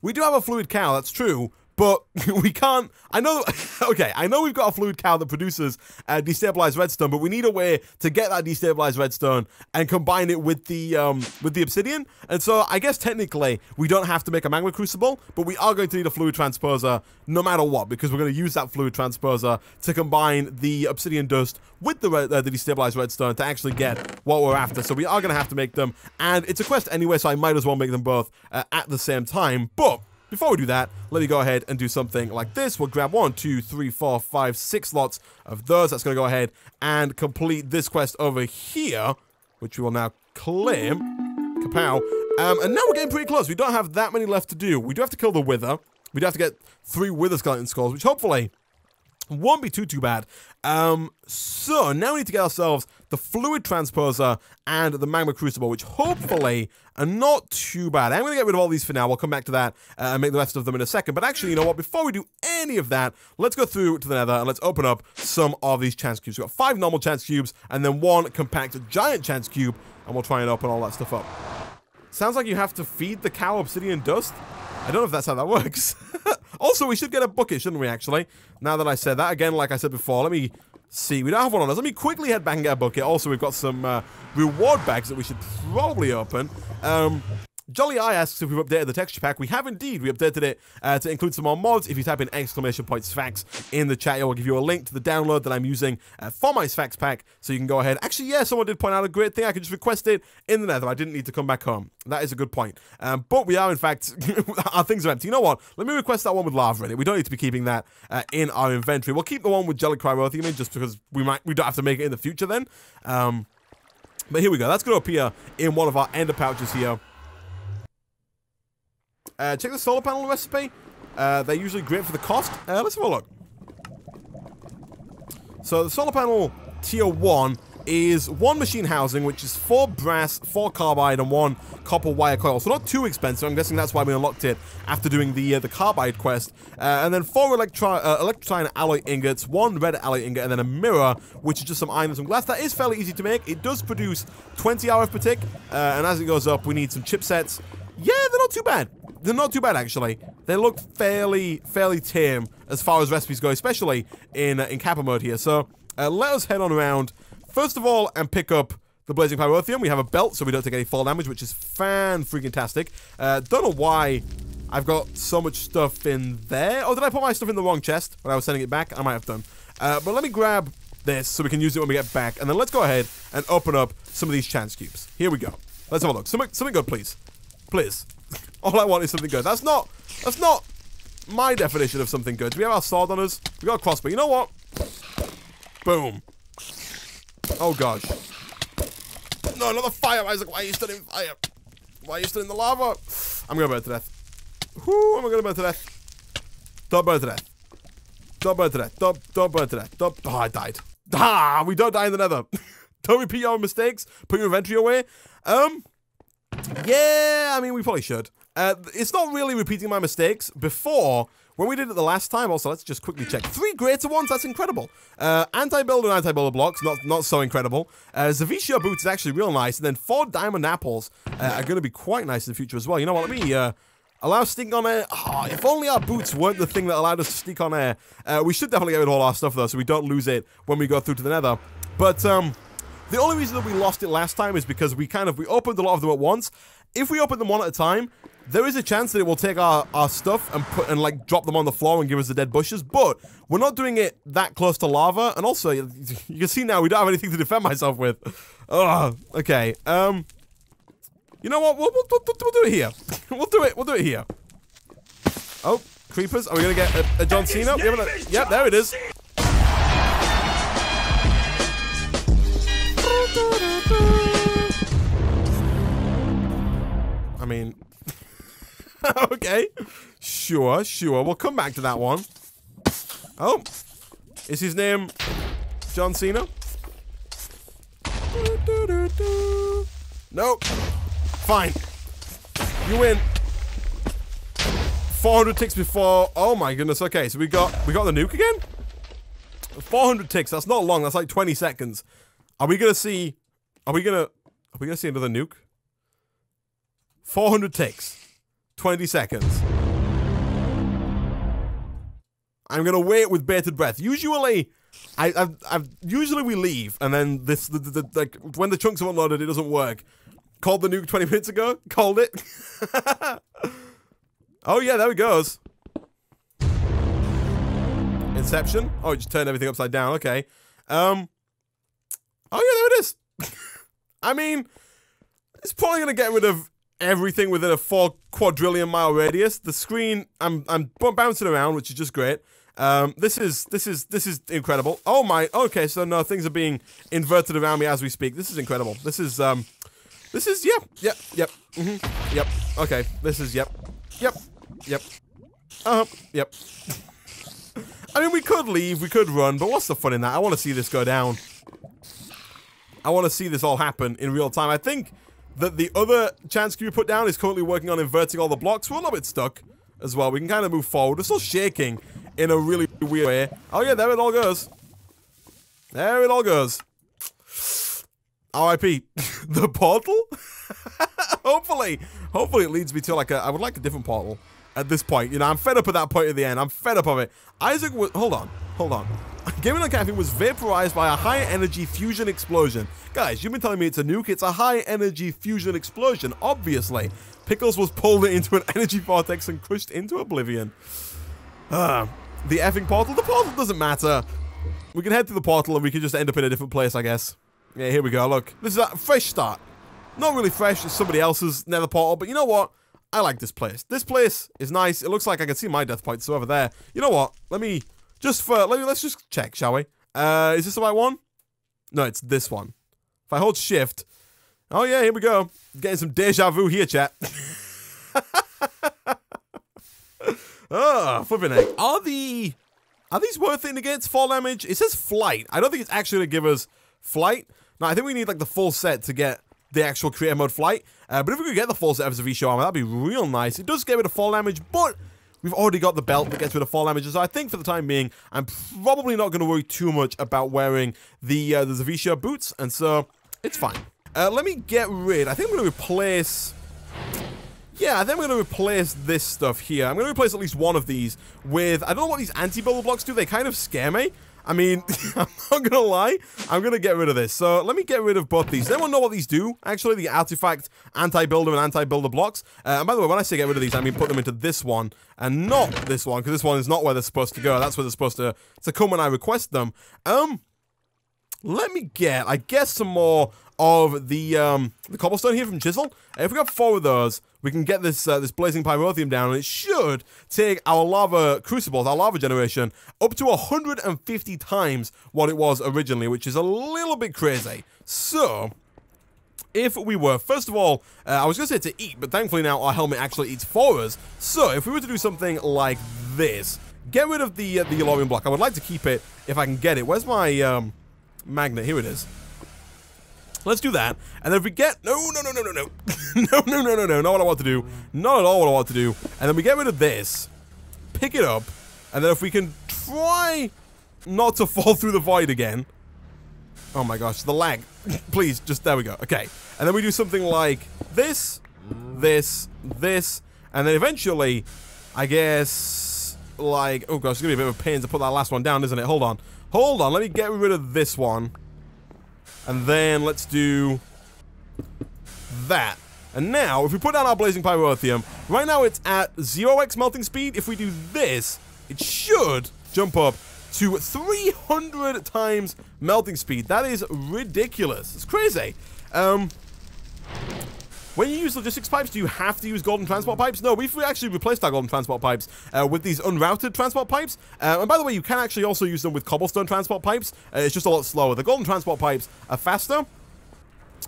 We do have a fluid cow, that's true. But we can't, I know, okay, I know we've got a fluid cow that produces destabilized redstone, but we need a way to get that destabilized redstone and combine it with the obsidian. And so I guess technically we don't have to make a magma crucible, but we are going to need a fluid transposer no matter what, because we're going to use that fluid transposer to combine the obsidian dust with the destabilized redstone to actually get what we're after. So we are going to have to make them, and it's a quest anyway, so I might as well make them both at the same time. But before we do that, let me go ahead and do something like this. We'll grab 1, 2, 3, 4, 5, 6 lots of those. That's going to go ahead and complete this quest over here, which we will now claim. Kapow. And now we're getting pretty close. We don't have that many left to do. We do have to kill the Wither. We do have to get 3 Wither skeleton skulls, which hopefully won't be too bad. So now we need to get ourselves the fluid transposer and the magma crucible, which hopefully are not too bad. I'm going to get rid of all these for now. We'll come back to that and make the rest of them in a second. But actually, you know what? Before we do any of that, let's go through to the nether and let's open up some of these chance cubes. We've got 5 normal chance cubes and then 1 compact giant chance cube, and we'll try and open all that stuff up. Sounds like you have to feed the cow obsidian dust. I don't know if that's how that works. Also, we should get a bucket, shouldn't we, actually? Now that I said that, again, like I said before, let me see. We don't have one on us. Let me quickly head back and get a bucket. Also, we've got some reward bags that we should probably open. Jolly Eye asks if we've updated the texture pack. We have indeed. We updated it to include some more mods. If you type in ! Sphax in the chat, it will give you a link to the download that I'm using for my Sphax pack, so you can go ahead. Actually, yeah, someone did point out a great thing. I could just request it in the nether. I didn't need to come back home. That is a good point. But we are, in fact, our things are empty. You know what? Let me request that one with lava in it. We don't need to be keeping that in our inventory. We'll keep the one with Jelly Cryothium just because we don't have to make it in the future then. But here we go. That's going to appear in one of our ender pouches here. Check the solar panel recipe. They're usually great for the cost. Let's have a look. So the solar panel tier 1 is 1 machine housing, which is 4 brass, 4 carbide, and 1 copper wire coil. So not too expensive. I'm guessing that's why we unlocked it after doing the carbide quest. And then 4 electrotyne alloy ingots, 1 red alloy ingot, and then a mirror, which is just some iron and some glass. That is fairly easy to make. It does produce 20 RF per tick, and as it goes up, we need some chipsets. Yeah, they're not too bad. They're not too bad, actually. They look fairly tame as far as recipes go, especially in Kappa mode here. So let us head on around, first of all, and pick up the Blazing Pyrotheum. We have a belt, so we don't take any fall damage, which is fan-freaking-tastic. Don't know why I've got so much stuff in there. Oh, did I put my stuff in the wrong chest when I was sending it back? I might have done. But let me grab this so we can use it when we get back. And then let's go ahead and open up some of these chance cubes. Here we go. Let's have a look. Something good, please. Please. All I want is something good. That's not my definition of something good. We have our sword on us. We got a crossbow. You know what? Boom. Oh gosh. No, not the fire, Isaac. Why are you stood in fire? Why are you stood in the lava? I'm gonna burn to death. Whoo, am I gonna burn to death? Don't burn to death. Don't burn to death. Don't burn to death. Don't. Oh, I died. Ah, we don't die in the nether. Don't repeat your mistakes. Put your inventory away. Yeah, I mean, we probably should. It's not really repeating my mistakes. Before, when we did it the last time, also, let's just quickly check. 3 greater ones, that's incredible. Anti-builder and anti-builder blocks, not so incredible. Zavicio boots is actually real nice. And then 4 diamond apples are going to be quite nice in the future as well. You know what, let me Allow sneak on air. Oh, if only our boots weren't the thing that allowed us to sneak on air. We should definitely get rid of all our stuff, though, so we don't lose it when we go through to the nether. But the only reason that we lost it last time is because we opened a lot of them at once. If we open them one at a time, there is a chance that it will take our stuff and like drop them on the floor and give us the dead bushes, but we're not doing it that close to lava, and also, you can see now we don't have anything to defend myself with. Oh, okay. You know what? We'll do it here. We'll do it here. Oh, creepers. Are we gonna get a John Cena? Yep, there it is. I mean, okay, sure. We'll come back to that one. Oh, is his name John Cena? Nope. Fine. You win. 400 ticks before. Oh my goodness. Okay, so we got the nuke again. 400 ticks. That's not long. That's like 20 seconds. Are we gonna see? Are we gonna see another nuke? 400 ticks. 20 seconds. I'm gonna wait with bated breath. Usually, usually we leave, and then like when the chunks are unloaded, it doesn't work. Called the nuke 20 minutes ago. Called it. Oh yeah, there it goes. Inception. Oh, it just turned everything upside down. Okay. Oh yeah, there it is. I mean, it's probably gonna get rid of everything within a 4 quadrillion mile radius. The screen, I'm bouncing around, which is just great. This is incredible. Oh my. Okay, so no, things are being inverted around me as we speak. This is incredible. This is yep. Yep. Okay. This is yep. Yep. I mean, we could leave, we could run, but what's the fun in that? I want to see this go down. I want to see this all happen in real time. I think that the other chance we put down is currently working on inverting all the blocks. We're a little bit stuck as well. We can kind of move forward. We're still shaking in a really weird way. Oh yeah, there it all goes. There it all goes. RIP. The portal? Hopefully it leads me to like I would like a different portal at this point. You know, I'm fed up at that point at the end. I'm fed up of it. Isaac was, hold on. GamingOnCaffeine was vaporized by a high-energy fusion explosion. Guys, you've been telling me it's a nuke. It's a high-energy fusion explosion, obviously. Pickles was pulled into an energy vortex and crushed into oblivion. The effing portal? The portal doesn't matter. We can head to the portal and we can just end up in a different place, I guess. Yeah, here we go. Look, this is a fresh start. Not really fresh. It's somebody else's nether portal, but you know what? I like this place. This place is nice. It looks like I can see my death points over there. You know what? Let's just check, shall we? Is this the right one? No, it's this one. If I hold shift. Oh yeah, here we go. Getting some deja vu here, chat. Oh, flipping heck. Are these worth it against fall damage? It says flight. I don't think it's actually going to give us flight. No, I think we need like the full set to get the actual creator mode flight. But if we could get the full set of V-Show armor, that'd be real nice. It does get rid of fall damage, but we've already got the belt that gets rid of fall damage. So I think for the time being, I'm probably not going to worry too much about wearing the V-Show boots. And so it's fine. Let me get rid. I think I'm going to replace. Yeah, I think I'm going to replace this stuff here. I'm going to replace at least one of these with. I don't know what these anti-builder blocks do. They kind of scare me. I mean, I'm not going to lie. I'm going to get rid of this. So let me get rid of both these. Does anyone know what these do? Actually, the artifact, anti-builder, and anti-builder blocks. And by the way, when I say get rid of these, I mean put them into this one and not this one, because this one is not where they're supposed to go. That's where they're supposed to come when I request them. Let me get, I guess, some more of the cobblestone here from Chisel. If we got 4 of those, we can get this this blazing pyrotheum down, and it should take our lava crucibles, our lava generation, up to 150 times what it was originally, which is a little bit crazy. So, if we were, first of all, I was going to say to eat, but thankfully now our helmet actually eats for us. So, if we were to do something like this, get rid of the yellowing block. I would like to keep it if I can get it. Where's my magnet? Here it is. Let's do that. And then if we get... No. Not what I want to do. Not at all what I want to do. And then we get rid of this. Pick it up. And then if we can try not to fall through the void again. Oh my gosh, the lag. Please, just... There we go. Okay. And then we do something like this. And And then eventually, I guess, like, oh gosh, it's going to be a bit of a pain to put that last one down, isn't it? Hold on. Hold on, let me get rid of this one. And then let's do that. And now, if we put down our blazing pyrotheum, right now it's at 0x melting speed. If we do this, it should jump up to 300 times melting speed. That is ridiculous. It's crazy. When you use logistics pipes, do you have to use golden transport pipes? No, we've actually replaced our golden transport pipes with these unrouted transport pipes. And by the way, you can actually also use them with cobblestone transport pipes. It's just a lot slower. The golden transport pipes are faster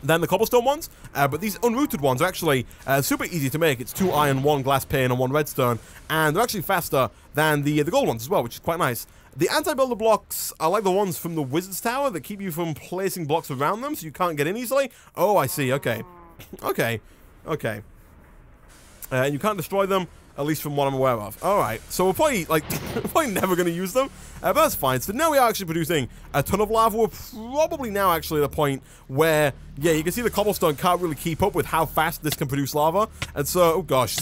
than the cobblestone ones, but these unrouted ones are actually super easy to make. It's 2 iron, 1 glass pane, and 1 redstone, and they're actually faster than the gold ones as well, which is quite nice. The anti-builder blocks are like the ones from the Wizard's Tower that keep you from placing blocks around them, so you can't get in easily. Oh, I see. Okay. Okay. Okay. And you can't destroy them, at least from what I'm aware of. Alright, so we're probably, like, probably never going to use them, but that's fine. So now we are actually producing a ton of lava. We're probably now actually at a point where, yeah, you can see the cobblestone can't really keep up with how fast this can produce lava. And so, oh gosh,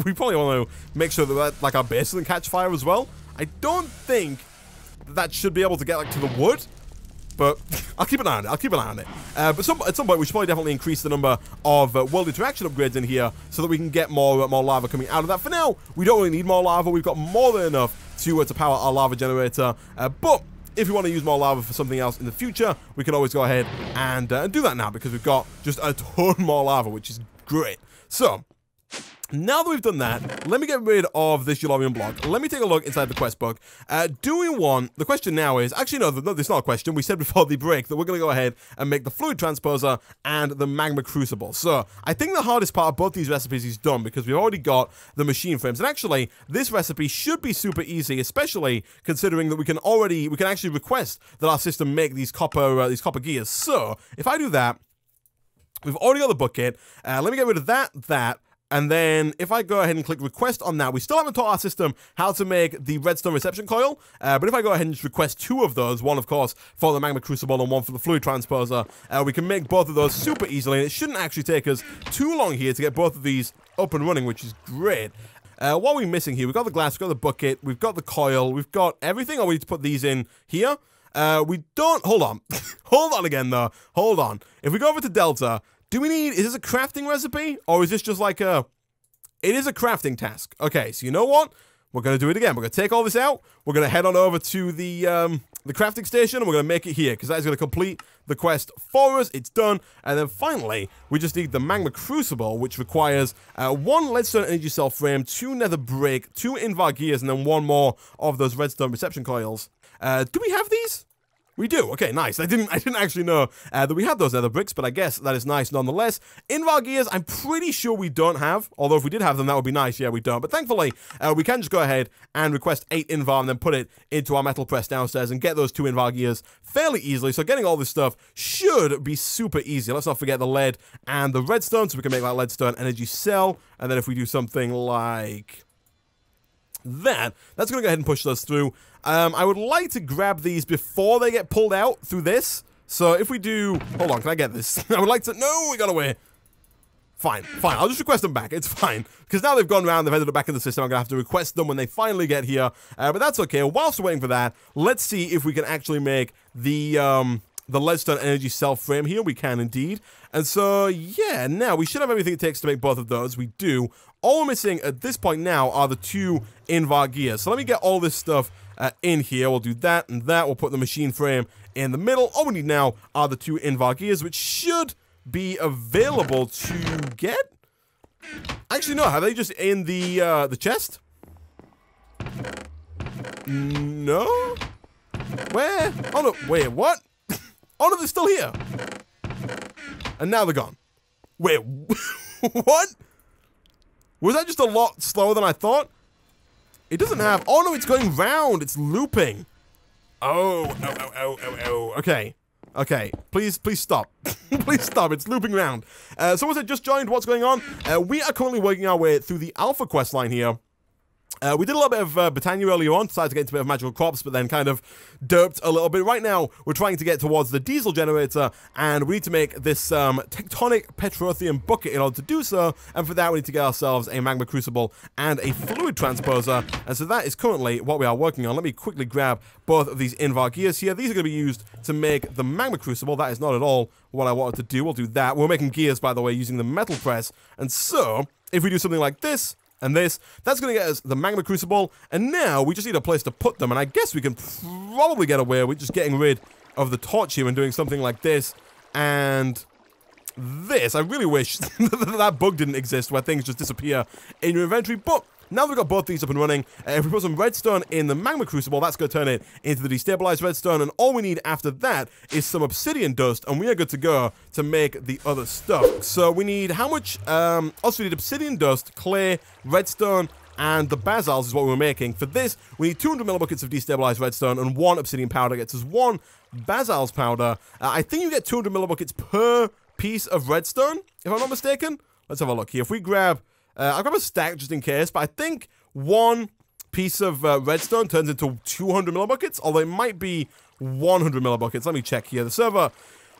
we probably want to make sure that, like, our base doesn't catch fire as well. I don't think that should be able to get, like, to the wood. But I'll keep an eye on it. I'll keep an eye on it. But at some point, we should probably definitely increase the number of world interaction upgrades in here so that we can get more lava coming out of that. For now, we don't really need more lava. We've got more than enough to power our lava generator. But if we want to use more lava for something else in the future, we can always go ahead and do that now because we've got just a ton more lava, which is great. So now that we've done that, let me get rid of this Yellorium block. Let me take a look inside the quest book. Do we want... The question now is... Actually, no, this is not a question. We said before the break that we're going to go ahead and make the fluid transposer and the magma crucible. So, I think the hardest part of both these recipes is done because we've already got the machine frames. And actually, this recipe should be super easy, especially considering that we can actually request that our system make these copper gears. So, if I do that, we've already got the bucket. Let me get rid of that. And then if I go ahead and click request on that, we still haven't taught our system how to make the redstone reception coil. But if I go ahead and just request 2 of those, one of course for the magma crucible and one for the fluid transposer, we can make both of those super easily. And it shouldn't actually take us too long here to get both of these up and running, which is great. What are we missing here? We've got the glass, we've got the bucket, we've got the coil, we've got everything. Or we need to put these in here. We don't... Hold on. Hold on again, though. Hold on. If we go over to Delta... Do we need... Is this a crafting recipe? Or is this just like a... It is a crafting task. Okay, so you know what? We're going to do it again. We're going to take all this out. We're going to head on over to the crafting station, and we're going to make it here, because that is going to complete the quest for us. It's done. And then finally, we just need the magma crucible, which requires 1 leadstone energy cell frame, 2 nether brick, 2 invar gears, and then 1 more of those redstone reception coils. Do we have these? We do. Okay, nice. I didn't actually know that we had those nether bricks, but I guess that is nice nonetheless. Invar gears, I'm pretty sure we don't have. Although if we did have them, that would be nice. Yeah, we don't. But thankfully, we can just go ahead and request 8 invar and then put it into our metal press downstairs and get those 2 invar gears fairly easily. So getting all this stuff should be super easy. Let's not forget the lead and the redstone, so we can make that leadstone energy cell. And then if we do something like that's going to go ahead and push those through. I would like to grab these before they get pulled out through this. So if we do... Hold on, can I get this? I would like to... No, we got away. Fine. I'll just request them back. It's fine. Because now they've gone around, they've ended up back in the system. I'm going to have to request them when they finally get here. But that's okay. Whilst we're waiting for that, let's see if we can actually make the leadstone energy cell frame here. We can indeed. And so, yeah, now we should have everything it takes to make both of those. We do. All we're missing at this point now are the 2 invar gears. So let me get all this stuff in here. We'll do that and that. We'll put the machine frame in the middle. All we need now are the 2 invar gears, which should be available to get. Actually, no. Are they just in the chest? No. Where? Oh no. Wait. What? Oh no, they're still here. And now they're gone. Wait. What? Was that just a lot slower than I thought? It doesn't have... Oh, no, it's going round. It's looping. Oh. Okay. Okay. Please stop. Please stop. It's looping round. Someone said, just joined. What's going on? We are currently working our way through the alpha quest line here. We did a little bit of Botania earlier on, decided to get into a bit of magical crops, but then kind of derped a little bit. Right now, we're trying to get towards the diesel generator, and we need to make this tectonic petroleum bucket in order to do so, and for that we need to get ourselves a magma crucible and a fluid transposer, and so that is currently what we are working on. Let me quickly grab both of these Invar gears here. These are going to be used to make the magma crucible. That is not at all what I wanted to do. We'll do that. We're making gears, by the way, using the metal press, and so if we do something like this, and this, that's going to get us the magma crucible, and now we just need a place to put them, and I guess we can probably get away with just getting rid of the torch here and doing something like this, and this. I really wish that bug didn't exist where things just disappear in your inventory, but now we've got both these up and running, if we put some redstone in the magma crucible, that's going to turn it into the destabilized redstone, and all we need after that is some obsidian dust, and we are good to go to make the other stuff. So we need how much? Also we need obsidian dust, clay, redstone, and the basalts is what we're making. For this, we need 200 millibuckets of destabilized redstone, and 1 obsidian powder gets us 1 basalts powder. I think you get 200 millibuckets per piece of redstone, if I'm not mistaken. Let's have a look here. If we grab... I'll grab a stack just in case, but I think 1 piece of redstone turns into 200 millibuckets, although it might be 100 millibuckets. Let me check here. The server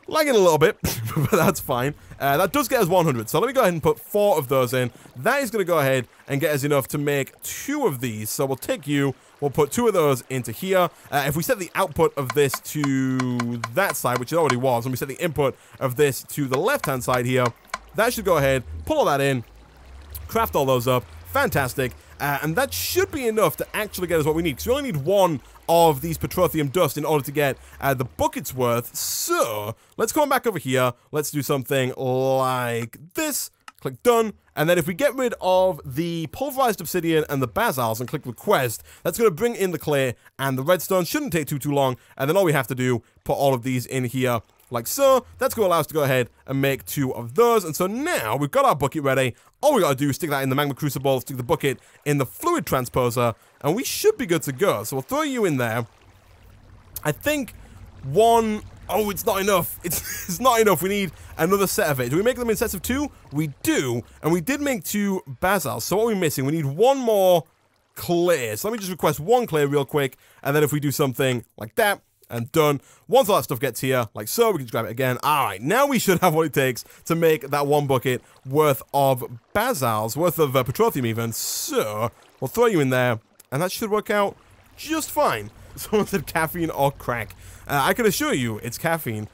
lagging a little bit, but that's fine. That does get us 100, so let me go ahead and put 4 of those in. That is going to go ahead and get us enough to make 2 of these, so we'll take you, we'll put 2 of those into here. If we set the output of this to that side, which it already was, and we set the input of this to the left-hand side here, that should go ahead, pull all that in, craft all those up. Fantastic. And that should be enough to actually get us what we need, because we only need 1 of these petroleum dust in order to get the bucket's worth. So let's go on back over here. Let's do something like this. Click done. And then if we get rid of the pulverized obsidian and the basalts and click request, that's going to bring in the clay and the redstone. Shouldn't take too long. And then all we have to do, put all of these in here like so. That's going to allow us to go ahead and make 2 of those. And so now we've got our bucket ready. All we got to do is stick that in the magma crucible, stick the bucket in the fluid transposer, and we should be good to go. So we'll throw you in there. I think 1... Oh, it's not enough. It's not enough. We need another set of it. Do we make them in sets of 2? We do. And we did make 2 basalts. So what are we missing? We need 1 more clay. So let me just request 1 clay real quick. And then if we do something like that, and done. Once all that stuff gets here, like so, we can just grab it again. Alright, now we should have what it takes to make that 1 bucket worth of basalts, worth of petroleum even. So, we'll throw you in there, and that should work out just fine. Someone said caffeine or crack. I can assure you, it's caffeine.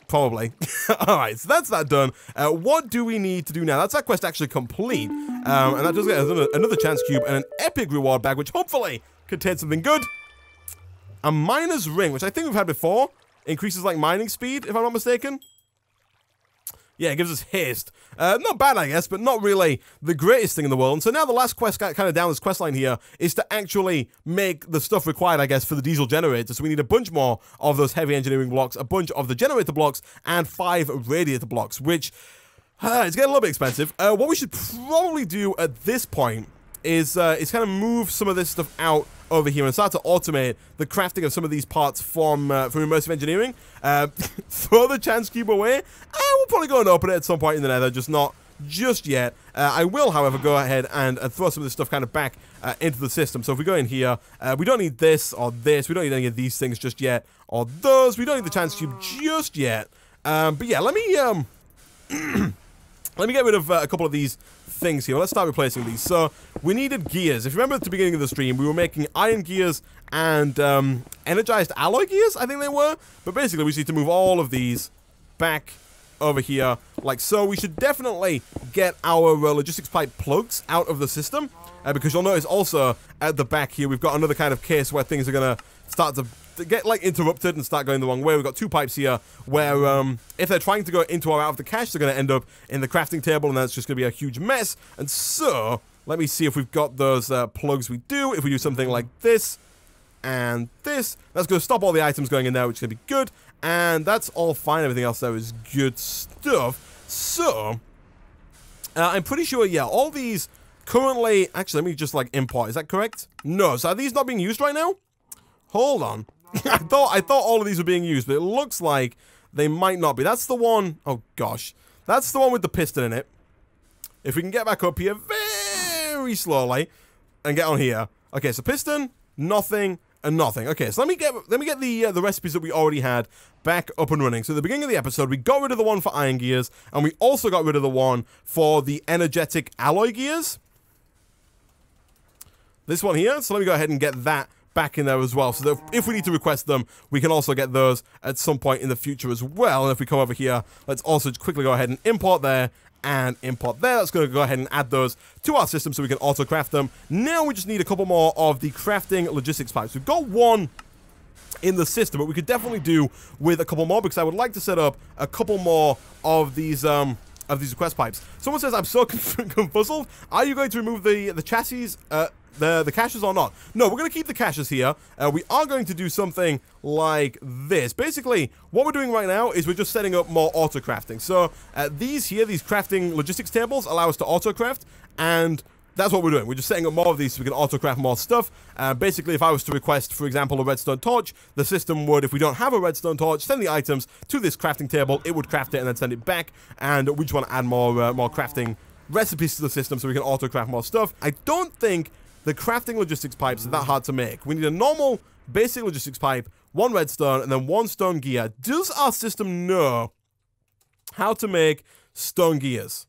Probably. Alright, so that's that done. What do we need to do now? That's that quest actually complete. And that does get us another chance cube and an epic reward bag, which hopefully contains something good. A miner's ring, which I think we've had before. Increases, like, mining speed, if I'm not mistaken. Yeah, it gives us haste. Not bad, I guess, but not really the greatest thing in the world. And so now the last quest kind of down this quest line here is to actually make the stuff required, I guess, for the diesel generator. So we need a bunch more of those heavy engineering blocks, a bunch of the generator blocks, and 5 radiator blocks, which it's getting a little bit expensive. What we should probably do at this point is kind of move some of this stuff out over here and start to automate the crafting of some of these parts from immersive engineering. Throw the chance cube away. We'll probably go and open it at some point in the nether, just not just yet. I will, however, go ahead and throw some of this stuff kind of back into the system. So if we go in here, we don't need this or this. We don't need any of these things just yet, or those. We don't need the chance cube just yet. But yeah, let me let me get rid of a couple of these things here. Well, let's start replacing these. So we needed gears. If you remember at the beginning of the stream, we were making iron gears and energized alloy gears, I think they were. But basically, we just need to move all of these back over here like so. We should definitely get our logistics pipe plugs out of the system, because you'll notice also at the back here, we've got another kind of case where things are going to start to get like interrupted and start going the wrong way. We've got 2 pipes here where if they're trying to go into or out of the cache, they're going to end up in the crafting table, and that's just going to be a huge mess. And so let me see if we've got those plugs. We do. If we do something like this and this, that's going to stop all the items going in there, which is going to be good. And that's all fine. Everything else there is good stuff. So I'm pretty sure, yeah, all these currently, actually, let me just like import. Is that correct? No. So are these not being used right now? Hold on. I thought all of these were being used, but it looks like they might not be. That's the one. Oh gosh, that's the one with the piston in it. If we can get back up here very slowly, and get on here. Okay, so piston, nothing, and nothing. Okay, so let me get the recipes that we already had back up and running. So at the beginning of the episode, we got rid of the one for iron gears, and we also got rid of the one for the energetic alloy gears. This one here. So let me go ahead and get that back in there as well, so that if we need to request them, we can also get those at some point in the future as well. And if we come over here, let's also just quickly go ahead and import there and import there. That's going to go ahead and add those to our system so we can auto craft them. Now we just need a couple more of the crafting logistics pipes. We've got one in the system, but we could definitely do with a couple more, because I would like to set up a couple more of these request pipes. Someone says, I'm so confuzzled. Are you going to remove the chassis, the caches or not? No, we're going to keep the caches here. We are going to do something like this. Basically, what we're doing right now is we're just setting up more auto crafting. So these crafting logistics tables allow us to auto craft, and that's what we're doing. We're just setting up more of these so we can auto-craft more stuff. Basically, if I was to request, for example, a redstone torch, the system would, if we don't have a redstone torch, send the items to this crafting table. It would craft it and then send it back. And we just want to add more crafting recipes to the system so we can auto-craft more stuff. I don't think the crafting logistics pipes are that hard to make. We need a normal, basic logistics pipe, one redstone, and then one stone gear. Does our system know how to make stone gears?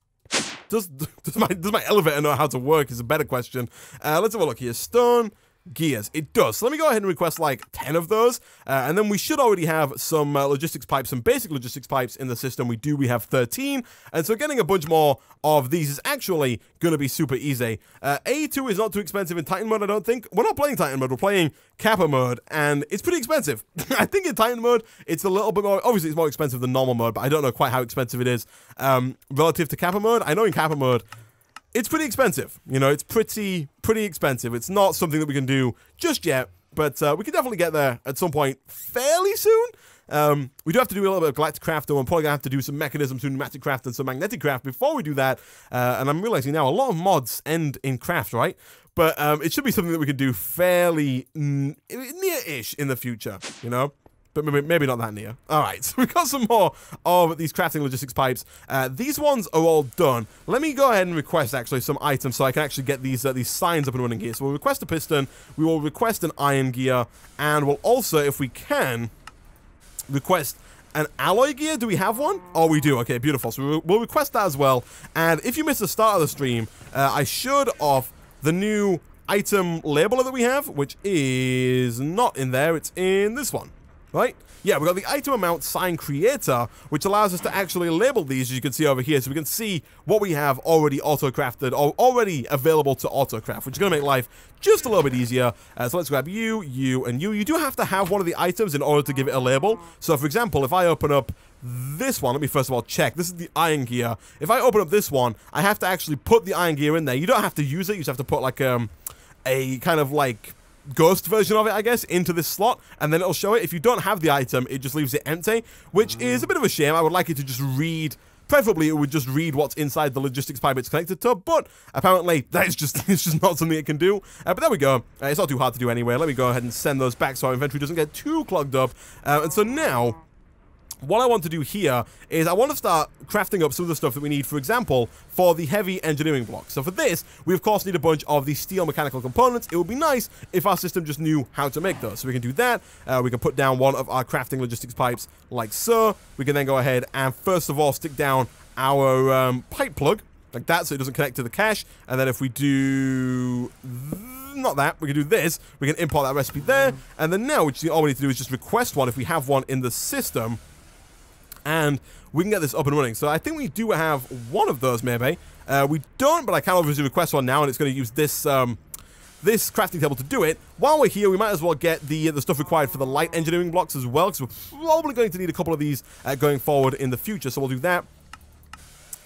Does my elevator know how to work is a better question. Let's have a look here. Stone gears. It does. So let me go ahead and request like 10 of those. And then we should already have some logistics pipes, some basic logistics pipes in the system. We have 13. And so getting a bunch more of these is actually going to be super easy. A2 is not too expensive in Titan mode, I don't think. We're not playing Titan mode. We're playing Kappa mode. And it's pretty expensive. I think in Titan mode, it's a little bit more... Obviously, it's more expensive than normal mode, but I don't know quite how expensive it is relative to Kappa mode. I know in Kappa mode, it's pretty expensive. You know, it's pretty expensive. It's not something that we can do just yet, but we can definitely get there at some point fairly soon. We do have to do a little bit of galactic craft, and we're probably going to have to do some mechanisms, some pneumatic craft, and some magnetic craft before we do that. And I'm realizing now a lot of mods end in craft, right? But it should be something that we can do fairly near-ish in the future, you know? But maybe not that near. All right, so we've got some more of these crafting logistics pipes. These ones are all done. Let me go ahead and request, actually, some items so I can actually get these signs up and running here. So we'll request a piston, we will request an iron gear, and we'll also, if we can, request an alloy gear. Do we have one? Oh, we do. Okay, beautiful. So we'll request that as well. And if you missed the start of the stream, I showed off the new item labeler that we have, which is not in there. It's in this one. Right? Yeah, we've got the item amount sign creator, which allows us to actually label these, as you can see over here, so we can see what we have already auto-crafted, or already available to auto-craft, which is going to make life just a little bit easier. So let's grab you, you, and you. You do have to have one of the items in order to give it a label. So, for example, if I open up this one, let me first of all check. This is the iron gear. If I open up this one, I have to actually put the iron gear in there. You don't have to use it. You just have to put, like, a kind of, like, ghost version of it, I guess, into this slot, and then it'll show it. If you don't have the item, it just leaves it empty, which is a bit of a shame. I would like it to just read, preferably it would just read what's inside the logistics pipe it's connected to, but apparently that is just, it's just not something it can do. But there we go. It's not too hard to do anyway. Let me go ahead and send those back so our inventory doesn't get too clogged up. And so now, what I want to do here is I want to start crafting up some of the stuff that we need, for example, for the heavy engineering blocks. So for this, we of course need a bunch of the steel mechanical components. It would be nice if our system just knew how to make those. So we can do that. We can put down one of our crafting logistics pipes like so. We can then go ahead and first of all stick down our pipe plug like that so it doesn't connect to the cache. And then if we do... not that, we can do this. We can import that recipe there. And then now, all we need to do is just request one if we have one in the system. And we can get this up and running. So I think we do have one of those, maybe. We don't, but I can obviously request one now, and it's going to use this this crafting table to do it. While we're here, we might as well get the stuff required for the light engineering blocks as well, because we're probably going to need a couple of these going forward in the future. So we'll do that.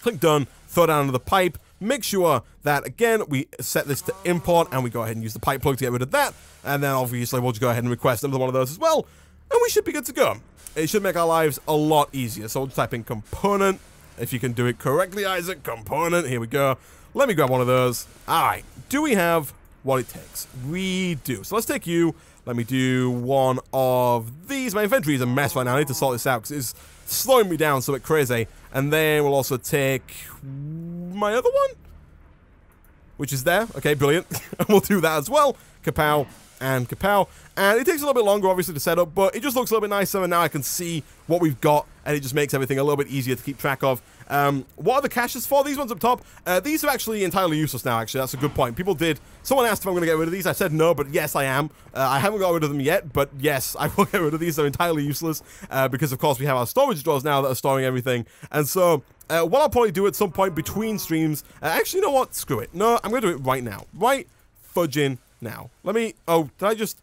Click done. Throw down another pipe. Make sure that, again, we set this to import, and we go ahead and use the pipe plug to get rid of that. And then, obviously, we'll just go ahead and request another one of those as well. And we should be good to go. It should make our lives a lot easier. So we'll type in component. If you can do it correctly, Isaac. Component. Here we go. Let me grab one of those. All right. Do we have what it takes? We do. So let's take you. Let me do one of these. My inventory is a mess right now. I need to sort this out because it's slowing me down so it's crazy. And then we'll also take my other one. which is there. Okay, brilliant. And we'll do that as well. Kapow and kapow. And it takes a little bit longer, obviously, to set up, but it just looks a little bit nicer, and now I can see what we've got, and it just makes everything a little bit easier to keep track of. What are the caches for? These ones up top, these are actually entirely useless now, actually. That's a good point. Someone asked if I'm going to get rid of these. I said no, but yes, I am. I haven't got rid of them yet, but yes, I will get rid of these. They're entirely useless, because, of course, we have our storage drawers now that are storing everything, and so... what I'll probably do at some point between streams... actually, you know what? Screw it. No, I'm going to do it right now. Right fudging now. Let me... Oh, did I just...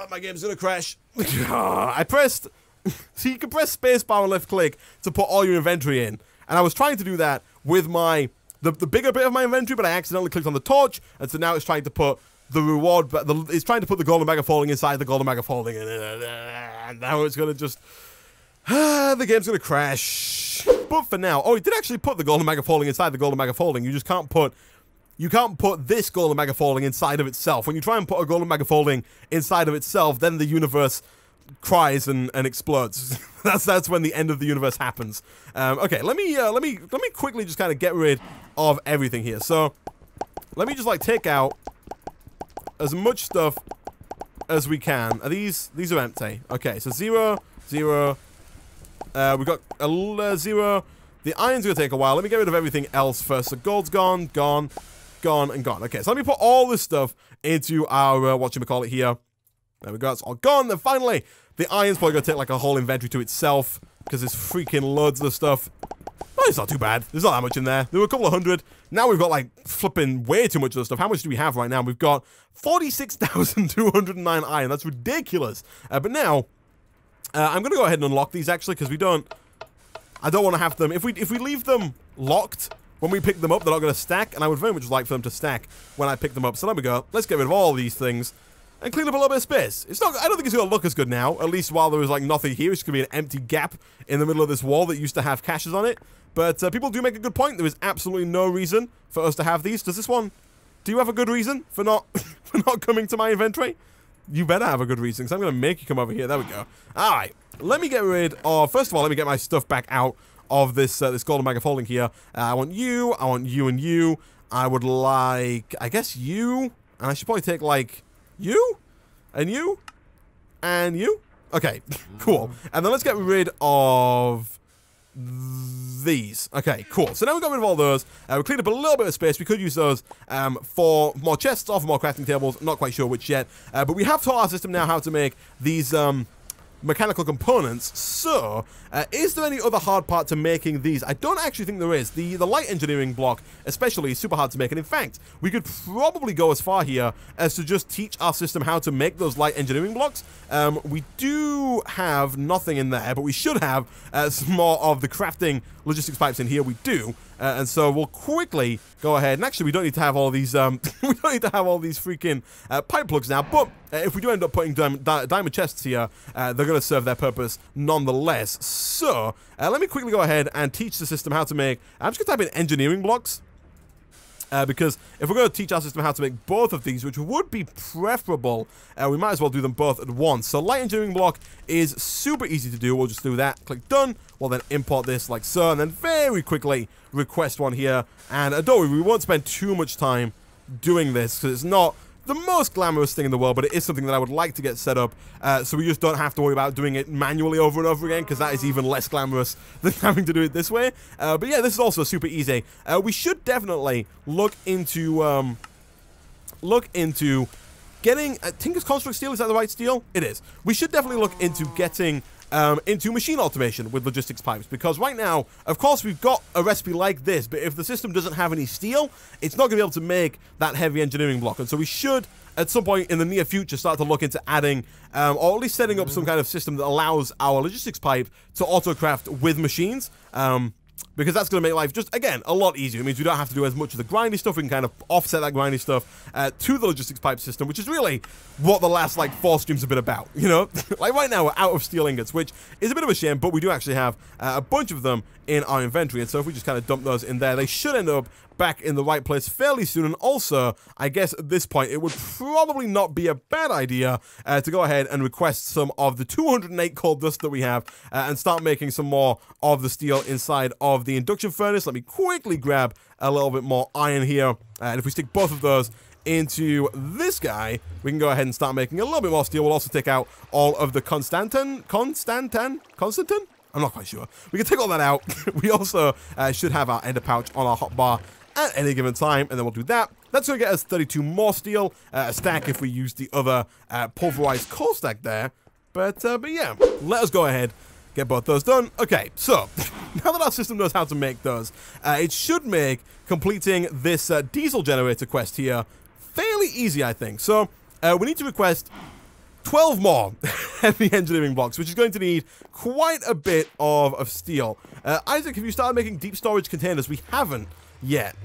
my game's going to crash. I pressed... So you can press spacebar and left click to put all your inventory in. And I was trying to do that with my... The bigger bit of my inventory, but I accidentally clicked on the torch. And so now it's trying to put the reward... It's trying to put the golden bag of folding inside the golden bag of folding. And now it's going to just... the game's going to crash. But for now... Oh, it did actually put the golden bag of folding inside the golden bag of folding. You just can't put... You can't put this golden bag of folding inside of itself. When you try and put a golden bag of folding inside of itself, then the universe cries and explodes. that's when the end of the universe happens. Okay, let me quickly just kind of get rid of everything here. So let me just like take out as much stuff as we can. These are empty. Okay, so 0, 0. We got a 0. The iron's gonna take a while. Let me get rid of everything else first. So gold's gone, gone, gone, and gone. Okay, so let me put all this stuff into our whatchamacallit here. There we go, it's all gone. Then finally, the iron's probably gonna take like a whole inventory to itself because there's freaking loads of stuff. Oh, it's not too bad. There's not that much in there. There were a couple of hundred. Now we've got like flipping way too much of the stuff. How much do we have right now? We've got 46,209 iron. That's ridiculous. But now, I'm gonna go ahead and unlock these actually because I don't want to have them. If we leave them locked when we pick them up, they're not going to stack, and I would very much like for them to stack when I pick them up. So there we go. Let's get rid of all these things and clean up a little bit of space. It's not. I don't think it's going to look as good now. At least while there was like nothing here, it's going to be an empty gap in the middle of this wall that used to have caches on it. But people do make a good point. There is absolutely no reason for us to have these. Does this one? Do you have a good reason for not coming to my inventory? You better have a good reason, because I'm going to make you come over here. There we go. All right. Let me get rid of... First of all, let me get my stuff back out of this this golden bag of folding here. I want you, and you. I would like... I guess you. And I should probably take, like, you, and you, and you. Okay, cool. And then let's get rid of... these. Okay, cool. So now we've got rid of all those. We cleaned up a little bit of space. We could use those for more chests or for more crafting tables. Not quite sure which yet. But we have taught our system now how to make these mechanical components. So, is there any other hard part to making these? I don't actually think there is. The light engineering block, especially, is super hard to make. And in fact, we could probably go as far here as to just teach our system how to make those light engineering blocks. We do have nothing in there, but we should have some more of the crafting logistics pipes in here. We do. And so we'll quickly go ahead. And actually, we don't need to have all these, we don't need to have all these freaking pipe plugs now. But if we do end up putting diamond chests here, they're going to serve their purpose nonetheless. So let me quickly go ahead and teach the system how to make... I'm just going to type in engineering blocks. Because if we're going to teach our system how to make both of these, which would be preferable, we might as well do them both at once. So light engineering block is super easy to do. We'll just do that. Click done. We'll then import this like so, and then very quickly request one here. And don't worry, we won't spend too much time doing this because it's not the most glamorous thing in the world, but it is something that I would like to get set up, so we just don't have to worry about doing it manually over and over again, because that is even less glamorous than having to do it this way. But yeah, this is also super easy. We should definitely look into getting Tinker's Construct steel. Is that the right steel? It is. We should definitely look into getting into machine automation with logistics pipes, because right now, of course, we've got a recipe like this, but if the system doesn't have any steel, it's not going to be able to make that heavy engineering block. And so we should, at some point in the near future, start to look into adding, or at least setting up some kind of system that allows our logistics pipe to autocraft with machines. Because that's going to make life just, again, a lot easier. It means we don't have to do as much of the grindy stuff. We can kind of offset that grindy stuff to the logistics pipe system, which is really what the last, like, 4 streams have been about, you know? Like, right now, we're out of steel ingots, which is a bit of a shame, but we do actually have a bunch of them in our inventory. And so if we just kind of dump those in there, they should end up back in the right place fairly soon. And also, I guess at this point, it would probably not be a bad idea to go ahead and request some of the 208 coal dust that we have and start making some more of the steel inside of the induction furnace. Let me quickly grab a little bit more iron here. And if we stick both of those into this guy, we can go ahead and start making a little bit more steel. We'll also take out all of the Constantin? I'm not quite sure. We can take all that out. We also should have our ender pouch on our hotbar at any given time, and then we'll do that. That's going to get us 32 more steel, a stack if we use the other pulverized coal stack there. But yeah, let us go ahead, get both those done. Okay, so now that our system knows how to make those, it should make completing this diesel generator quest here fairly easy, I think. So we need to request 12 more heavy engineering blocks, which is going to need quite a bit of steel. Isaac, have you started making deep storage containers? We haven't yet.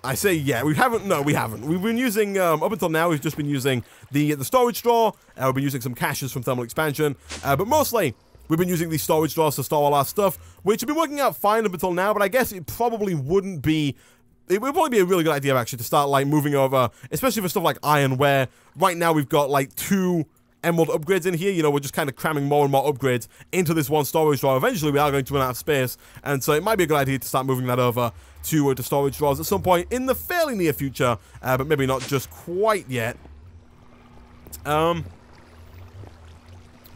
I say yeah, we haven't. No, we haven't. We've been using, up until now, we've just been using the storage straw. We've been using some caches from thermal expansion. But mostly, we've been using these storage straws to store all our stuff, which have been working out fine up until now, but I guess it probably wouldn't be... It would probably be a really good idea, actually, to start, like, moving over, especially for stuff like iron, where right now we've got, like, 2 emerald upgrades in here. You know, we're just kind of cramming more and more upgrades into this one storage drawer. Eventually, we are going to run out of space, and so it might be a good idea to start moving that over to the storage drawers at some point in the fairly near future, but maybe not just quite yet.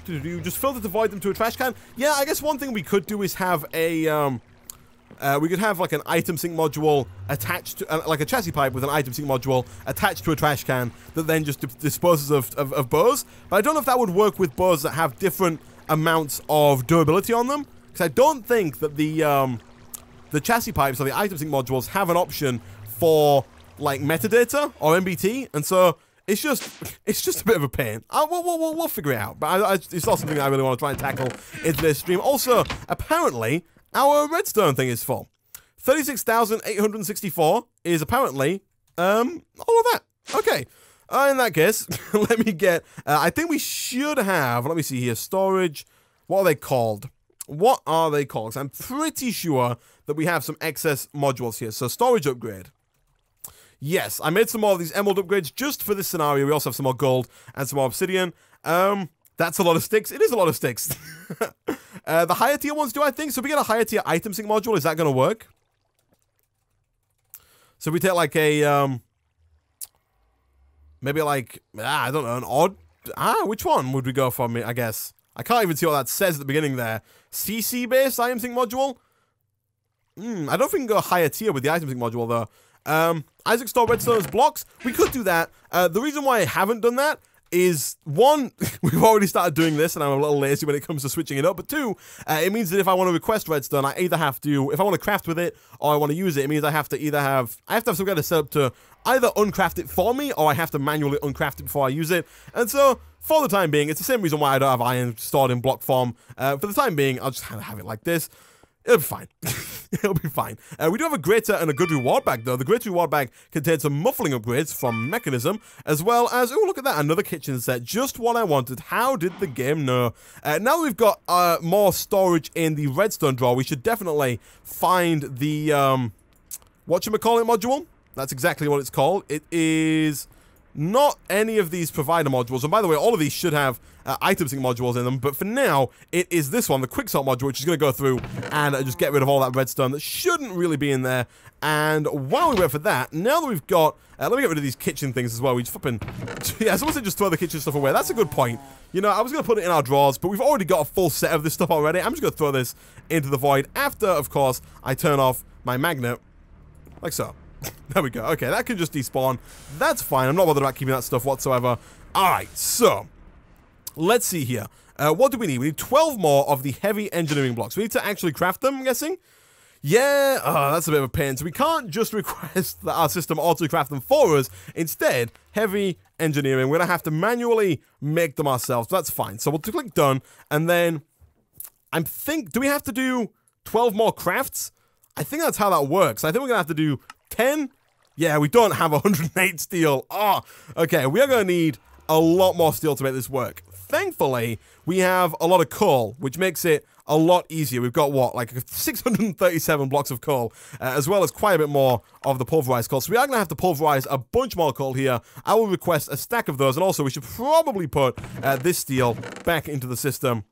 Just filter to void them to a trash can. Yeah, I guess one thing we could do is have a... we could have like an item sync module attached to, like a chassis pipe with an item sync module attached to a trash can that then just disposes of bows. But I don't know if that would work with bows that have different amounts of durability on them, because I don't think that the chassis pipes or the item sync modules have an option for like metadata or MBT, and so it's just a bit of a pain. We'll figure it out, but it's not something I really want to try and tackle into this stream. Also, apparently, our redstone thing is full. 36,864 is apparently all of that. Okay. In that case, let me get... I think we should have... Let me see here. Storage. What are they called? What are they called? 'Cause I'm pretty sure that we have some excess modules here. So, storage upgrade. Yes, I made some more of these emerald upgrades just for this scenario. We also have some more gold and some more obsidian. That's a lot of sticks. It is a lot of sticks. The higher tier ones do, I think. So if we get a higher tier item sync module, is that going to work? So if we take like a, maybe like, I don't know, an odd, which one would we go for, I guess? I can't even see what that says at the beginning there. CC-based item sync module? I don't think we can go higher tier with the item sync module, though. Isaac store redstone as blocks. We could do that. The reason why I haven't done that is, one, we've already started doing this, and I'm a little lazy when it comes to switching it up, but two, it means that if I want to request redstone, I either have to, if I want to craft with it, or I want to use it, it means I have to either have, some kind of setup to either uncraft it for me, or I have to manually uncraft it before I use it, and so, for the time being, it's the same reason why I don't have iron stored in block form. For the time being, I'll just kind of have it like this. It'll be fine. It'll be fine. We do have a greater and a good reward bag, though. The greater reward bag contains some muffling upgrades from Mechanism, as well as, oh, look at that, another kitchen set. Just what I wanted. How did the game know? Now we've got more storage in the redstone drawer. We should definitely find the, whatchamacallit module. That's exactly what it's called. It is not any of these provider modules. And by the way, all of these should have item sync modules in them, but for now, it is this one, the quicksort module, which is going to go through and just get rid of all that redstone that shouldn't really be in there. And while we wait for that, now that we've got, let me get rid of these kitchen things as well. We just flipping, yeah, someone said just throw the kitchen stuff away. That's a good point. You know, I was going to put it in our drawers, but we've already got a full set of this stuff already. I'm just going to throw this into the void after, of course, I turn off my magnet, like so. There we go. Okay, that can just despawn. That's fine. I'm not bothered about keeping that stuff whatsoever. Alright, so let's see here. What do we need? We need 12 more of the heavy engineering blocks. We need to actually craft them, I'm guessing? Yeah, that's a bit of a pain. So we can't just request that our system auto-craft them for us. Instead, heavy engineering, we're going to have to manually make them ourselves. That's fine. So we'll click done, and then do we have to do 12 more crafts? I think that's how that works. I think we're going to have to do 10? Yeah, we don't have 108 steel. Okay, we are going to need a lot more steel to make this work. thankfully, we have a lot of coal, which makes it a lot easier. We've got, what, like 637 blocks of coal, as well as quite a bit more of the pulverized coal. So we are going to have to pulverize a bunch more coal here. I will request a stack of those, and also we should probably put this steel back into the system,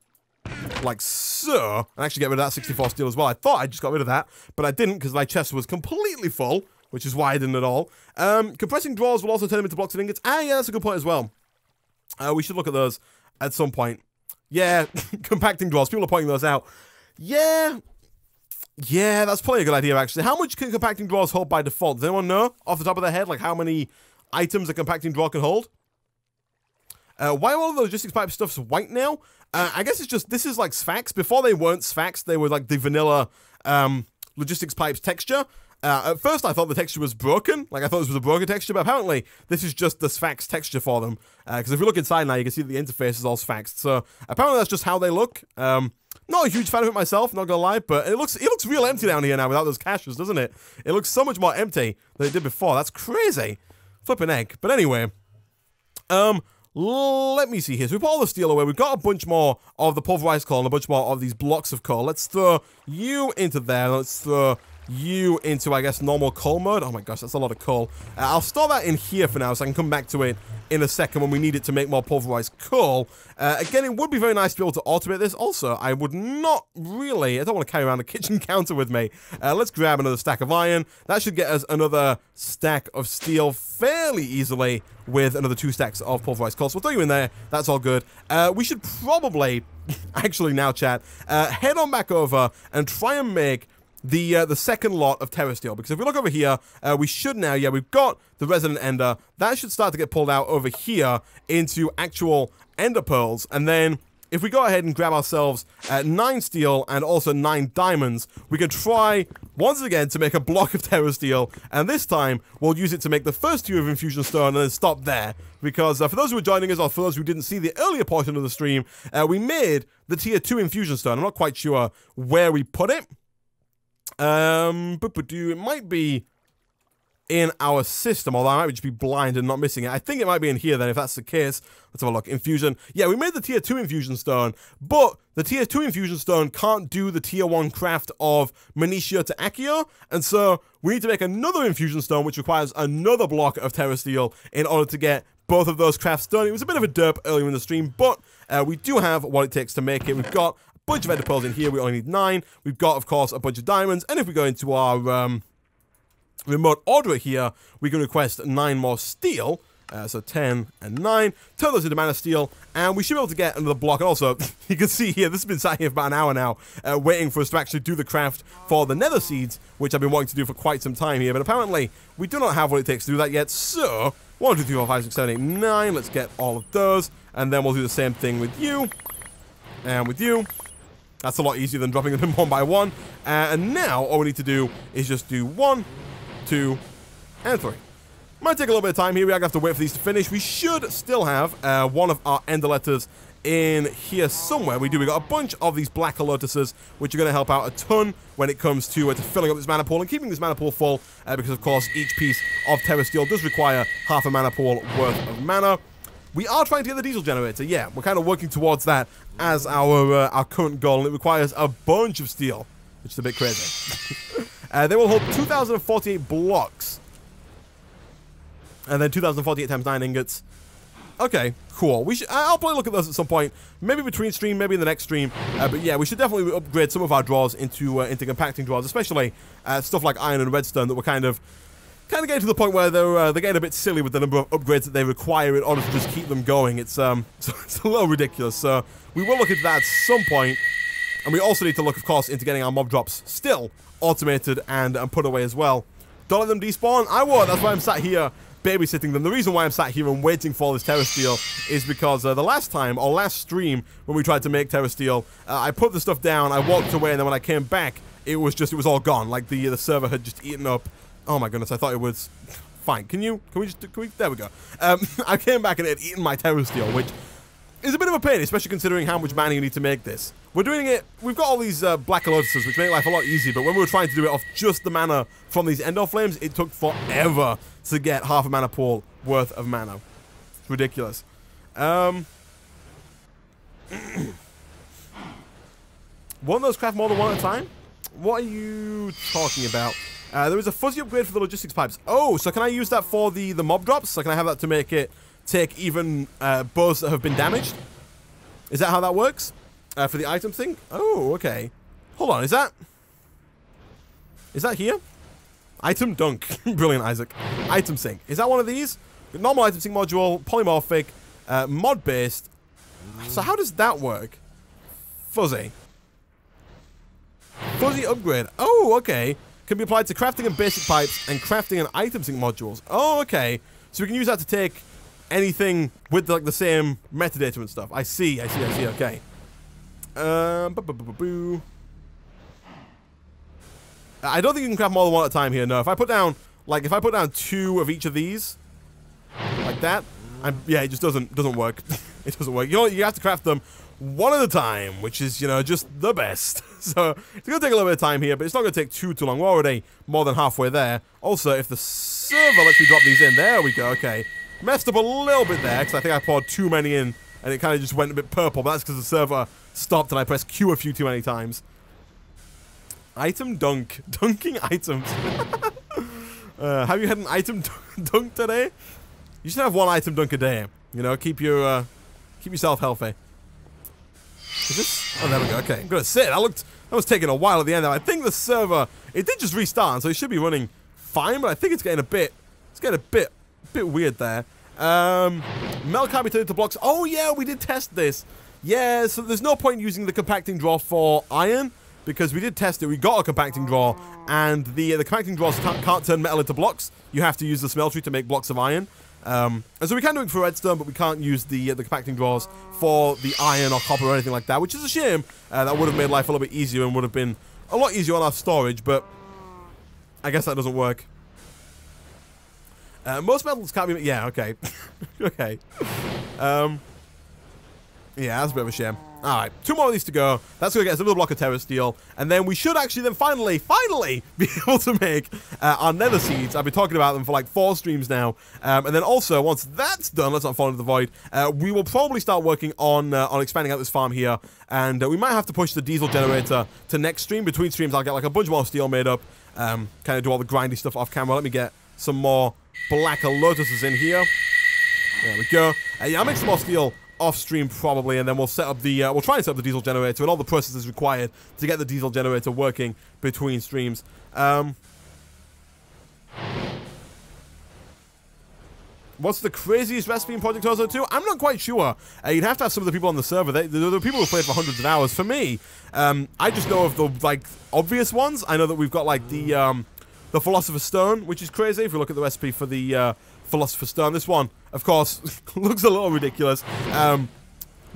like so, and actually get rid of that 64 steel as well. I thought I just got rid of that, but I didn't because my chest was completely full, which is why I didn't at all. Compressing drawers will also turn them into blocks of ingots. Ah, yeah, that's a good point as well. We should look at those at some point. Yeah, compacting drawers. People are pointing those out. Yeah, that's probably a good idea, actually. How much can compacting drawers hold by default? Does anyone know off the top of their head, like how many items a compacting drawer can hold? Why are all of the logistics pipe stuffs white now? I guess it's just, this is like Sphax. Before they weren't Sphax, they were like the vanilla logistics pipes texture. At first, I thought the texture was broken. Like, I thought this was a broken texture, but apparently, this is just the Sphax texture for them. Because if you look inside now, you can see that the interface is all Sphaxed. So, apparently, that's just how they look. Not a huge fan of it myself, not gonna lie, but it looks real empty down here now without those caches, doesn't it? It looks so much more empty than it did before. That's crazy. Flipping egg. But anyway, let me see here. So we put all the steel away. We've got a bunch more of the pulverized coal and a bunch more of these blocks of coal. Let's throw you into there. Let's throw you into, I guess, normal coal mode. Oh my gosh, that's a lot of coal. I'll store that in here for now so I can come back to it in a second when we need it to make more pulverized coal. Again, it would be very nice to be able to automate this. Also, I would not really, I don't want to carry around a kitchen counter with me. Let's grab another stack of iron. That should get us another stack of steel fairly easily with another 2 stacks of pulverized coal. So we'll throw you in there. That's all good. We should probably, actually now, chat, head on back over and try and make the second lot of Terra Steel, because if we look over here, we should now, yeah, we've got the Resident Ender. That should start to get pulled out over here into actual Ender Pearls, and then if we go ahead and grab ourselves 9 steel and also 9 diamonds, we can try once again to make a block of Terra Steel, and this time we'll use it to make the first 2 of Infusion Stone and then stop there, because for those who are joining us, or for those who didn't see the earlier portion of the stream, we made the tier 2 Infusion Stone. I'm not quite sure where we put it. It might be in our system, although I might just be blind and not missing it. I think it might be in here then, if that's the case. Let's have a look. Infusion. Yeah, we made the tier 2 Infusion Stone, but the tier 2 Infusion Stone can't do the tier 1 craft of Manicia to Accio, and so we need to make another Infusion Stone, which requires another block of Terra Steel in order to get both of those crafts done. It was a bit of a derp earlier in the stream, but we do have what it takes to make it. We've got bunch of Ender Pearls in here. We only need 9. We've got, of course, a bunch of diamonds, and if we go into our remote order here, we can request 9 more steel. So 10 and 9. Turn those into mana steel, and we should be able to get another block. And also, you can see here, this has been sat here for about an hour now, waiting for us to actually do the craft for the nether seeds, which I've been wanting to do for quite some time here. But apparently, we do not have what it takes to do that yet. So 1, 2, 3, 4, 5, 6, 7, 8, 9. Let's get all of those, and then we'll do the same thing with you and with you. That's a lot easier than dropping them in 1 by 1. And now, all we need to do is just do 1, 2, and 3. Might take a little bit of time here. We are going to have to wait for these to finish. We should still have one of our Ender Letters in here somewhere. We do. We got a bunch of these Black Lotuses, which are going to help out a ton when it comes to filling up this mana pool and keeping this mana pool full, because, of course, each piece of Terra Steel does require half a mana pool worth of mana. We are trying to get the diesel generator. Yeah, we're kind of working towards that as our current goal, and it requires a bunch of steel, which is a bit crazy. They will hold 2,048 blocks, and then 2,048 times 9 ingots. Okay, cool. I'll probably look at those at some point, maybe between stream, maybe in the next stream. But yeah, we should definitely upgrade some of our drawers into compacting drawers, especially stuff like iron and redstone that we're kind of getting to the point where they're getting a bit silly with the number of upgrades that they require in order to just keep them going. It's a little ridiculous. So we will look into that at some point, and we also need to look, of course, into getting our mob drops still automated and put away as well. Don't let them despawn. I won't. That's why I'm sat here babysitting them. The reason why I'm sat here and waiting for this Terra Steel is because the last time, or last stream, when we tried to make Terra Steel, I put the stuff down, I walked away, and then when I came back, it was all gone. Like the server had just eaten up. Oh my goodness, I thought it was fine. Can we there we go. I came back and it had eaten my Terra Steel, which is a bit of a pain, especially considering how much mana you need to make this. We're doing it, we've got all these Black Lotuses, which make life a lot easier, but when we were trying to do it off just the mana from these Ender Flames, it took forever to get half a mana pool worth of mana. It's ridiculous. Won't those craft more than one at a time? What are you talking about? There is a fuzzy upgrade for the logistics pipes. Oh, so can I use that for the mob drops? So can I have that to make it take even bows that have been damaged? Is that how that works? For the item thing? Oh, okay. Hold on, is that here? Item dunk. Brilliant, Isaac. Item sync. Is that one of these? Normal item sync module, polymorphic, mod-based. So how does that work? Fuzzy. Fuzzy upgrade. Oh, okay. Can be applied to crafting and basic pipes and crafting and item sync modules. Oh, okay. So we can use that to take anything with like the same metadata and stuff. I see. Okay. I don't think you can craft more than one at a time here. No, if I put down 2 of each of these, like that, yeah, it just doesn't work. It doesn't work. You have to craft them one at a time, which is, just the best. So it's gonna take a little bit of time here, but it's not gonna take too long. We're already more than halfway there. Also, if the server lets me drop these in, there we go. Okay, messed up a little bit there because I think I poured too many in, and it kind of just went a bit purple. But that's because the server stopped and I pressed Q a few too many times. Item dunk. Dunking items. Have you had an item dunk today? You should have one item dunk a day. Keep yourself healthy. Is this? Oh, there we go. Okay, I'm gonna say that was taking a while at the end there. I think the server, it did just restart, so it should be running fine, but I think it's getting a bit weird there. Metal can't be turned into blocks. Oh yeah, we did test this. Yeah, so there's no point using the compacting draw for iron, because we did test it. We got a compacting draw, and the compacting draws can't turn metal into blocks. You have to use the smeltery to make blocks of iron. And so we can do it for redstone, but we can't use the compacting draws for the iron or copper or anything like that, which is a shame. That would have made life a little bit easier and would have been a lot easier on our storage, but I guess that doesn't work. Most metals can't be... Yeah, okay. Okay. Yeah, that's a bit of a shame. Alright, 2 more of these to go. That's going to get us another block of terra steel. And then we should actually then finally be able to make our nether seeds. I've been talking about them for like 4 streams now. And then also, once that's done, let's not fall into the void, we will probably start working on expanding out this farm here. And we might have to push the diesel generator to next stream. Between streams, I'll get like a bunch more steel made up. Kind of do all the grindy stuff off camera. Let me get some more blacker lotuses in here. There we go. Yeah, I'll make some more steel off stream probably, and then we'll set up the we'll try and set up the diesel generator and all the processes required to get the diesel generator working between streams. What's the craziest recipe in Project Ozone 2? I'm not quite sure. You'd have to have some of the people on the server. There are people who played for hundreds of hours. For me, I just know of the obvious ones. I know that we've got like the Philosopher's Stone, which is crazy. If we look at the recipe for the Philosopher's Stone, this one, of course, looks a little ridiculous.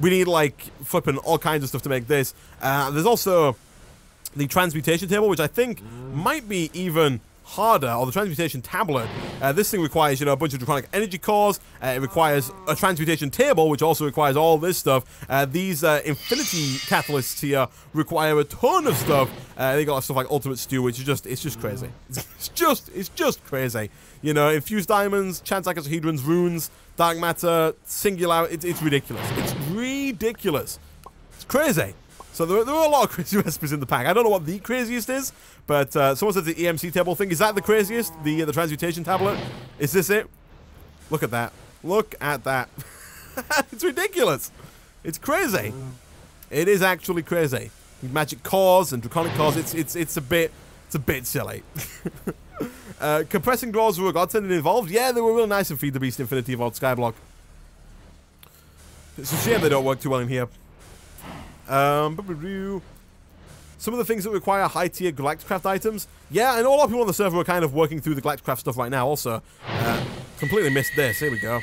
We need like flipping all kinds of stuff to make this. There's also the transmutation table, which I think might be even harder, or the transmutation tablet. This thing requires, a bunch of draconic energy cores. It requires a transmutation table, which also requires all this stuff. These infinity catalysts here require a ton of stuff. They got stuff like ultimate stew, which is just crazy. It's just crazy. Infused diamonds, chance icosahedrons, runes, dark matter, singular. It's ridiculous. It's ridiculous. It's crazy. So there are a lot of crazy recipes in the pack. I don't know what the craziest is, but someone said the EMC table thing. Is that the craziest? The transmutation tablet? Is this it? Look at that. Look at that. It's ridiculous. It's crazy. It is actually crazy. Magic cores and draconic cores. It's a bit silly. Compressing draws were a godsend and involved. Yeah, they were real nice in Feed the Beast Infinity Evolved Skyblock. It's a shame they don't work too well in here. Some of the things that require high-tier Galacticraft items. Yeah, I know a lot of people on the server are kind of working through the Galacticraft stuff right now also. Completely missed this. Here we go.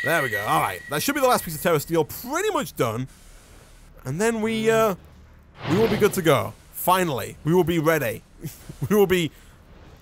There we go. Alright. That should be the last piece of Terra Steel. Pretty much done. And then we will be good to go. Finally. We will be ready. We will be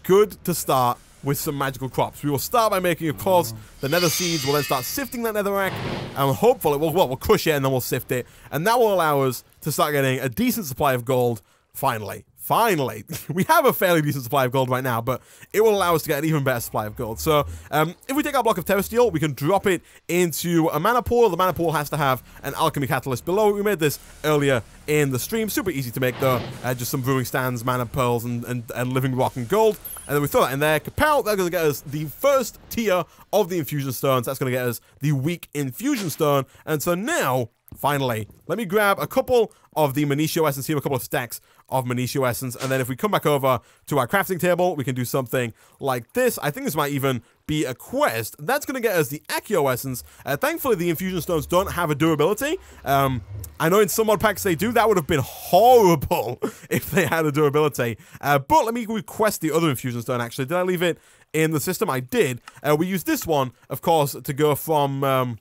good to start with some magical crops. We will start by making, of course, the nether seeds. We'll then start sifting that netherrack, and hopefully, we'll crush it and then we'll sift it, and that will allow us to start getting a decent supply of gold. Finally, finally, we have a fairly decent supply of gold right now, but it will allow us to get an even better supply of gold. So if we take our block of terra steel, we can drop it into a mana pool. The mana pool has to have an alchemy catalyst below it. We made this earlier in the stream. Super easy to make though. Just some brewing stands, mana pearls, and living rock and gold. And then we throw that in there. Kapow, that's going to get us the first tier of the infusion stones. That's going to get us the weak infusion stone. And so now, finally, let me grab a couple of the Manitio essence here, a couple of stacks of Manitio essence. And then if we come back over to our crafting table, we can do something like this. I think this might even be a quest. That's going to get us the Accio essence. Thankfully, the infusion stones don't have a durability. I know in some mod packs they do. That would have been horrible if they had a durability. But let me request the other infusion stone, actually. Did I leave it in the system? I did. We used this one, of course, to go from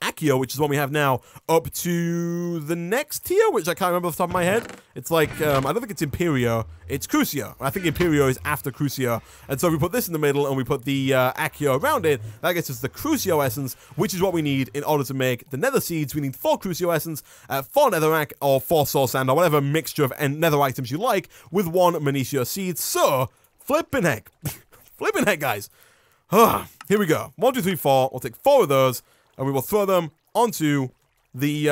Accio, which is what we have now, up to the next tier, which I can't remember off the top of my head. It's like, I don't think it's Imperio, it's Crucio. I think Imperio is after Crucio. And so we put this in the middle and we put the Accio around it. That gets us the Crucio essence, which is what we need in order to make the nether seeds. We need 4 Crucio essence, 4 netherrack, or 4 soul sand, or whatever mixture of nether items you like, with 1 Manitio seed. So, flipping heck. Flipping heck, guys. Here we go. 1, 2, 3, 4. We'll take 4 of those. And we will throw them onto the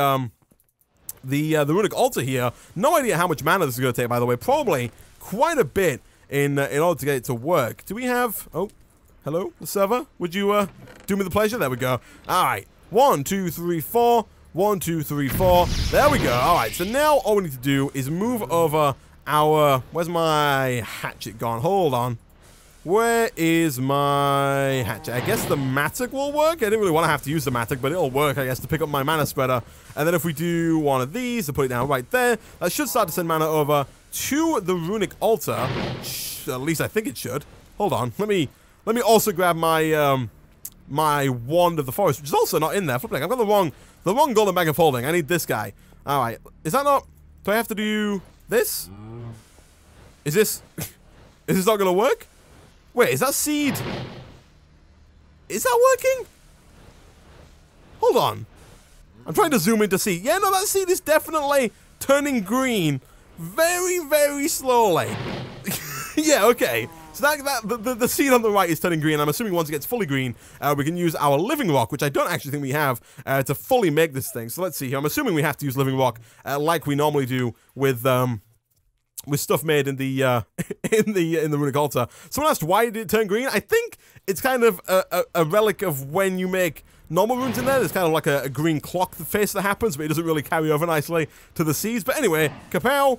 runic altar here. No idea how much mana this is going to take, by the way. Probably quite a bit in order to get it to work. Do we have... Oh, hello, the server? Would you do me the pleasure? There we go. All right. 1, 2, 3, 4. 1, 2, 3, 4. There we go. All right. So now all we need to do is move over our... Where's my hatchet gone? Hold on. Where is my hatchet? I guess the Matic will work. I didn't really want to have to use the Matic, but it'll work, I guess, to pick up my mana spreader. And then if we do one of these, to put it down right there, that should start to send mana over to the runic altar. At least I think it should. Hold on. Let me also grab my my wand of the forest, which is also not in there. Flip, I've got the wrong golden bag of holding. I need this guy. All right. Is that not? Do I have to do this? Is this not gonna work? Wait, is that seed? Is that working? Hold on. I'm trying to zoom in to see. Yeah, no, that seed is definitely turning green very, very slowly. Yeah, okay. So the seed on the right is turning green. I'm assuming once it gets fully green, we can use our living rock, which I don't actually think we have, to fully make this thing. So let's see here. I'm assuming we have to use living rock like we normally do with stuff made in the runic altar. Someone asked why did it turn green. I think it's kind of a relic of when you make normal runes in there. There's kind of like a green clock face that happens, but it doesn't really carry over nicely to the seeds. But anyway, kapow,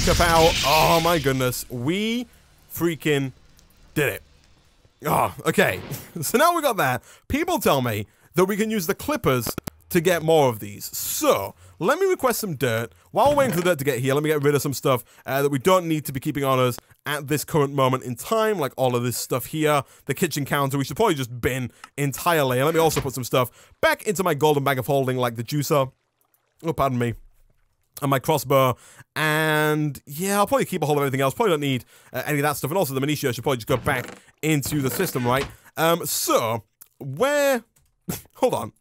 kapow. Oh my goodness, we freaking did it. Oh, okay. So now we got that. People tell me that we can use the clippers to get more of these. So let me request some dirt. While we're waiting for the dirt to get here, let me get rid of some stuff that we don't need to be keeping on us at this current moment in time, like all of this stuff here. The kitchen counter, we should probably just bin entirely. And let me also put some stuff back into my golden bag of holding, like the juicer. Oh, pardon me. And my crossbow. And yeah, I'll probably keep a hold of everything else. Probably don't need any of that stuff. And also the Manitio should probably just go back into the system, right? So, where... Hold on.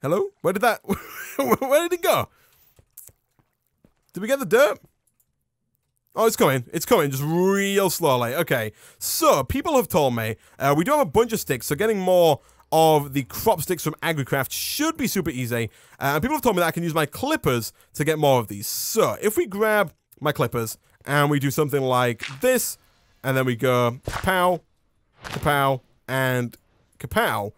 Hello? Where did that... Where did it go? Did we get the dirt? Oh, it's coming. It's coming just real slowly. Okay. So, people have told me we do have a bunch of sticks, so getting more of the crop sticks from AgriCraft should be super easy. And people have told me that I can use my clippers to get more of these. So, if we grab my clippers and we do something like this, and then we go kapow, kapow, and kapow.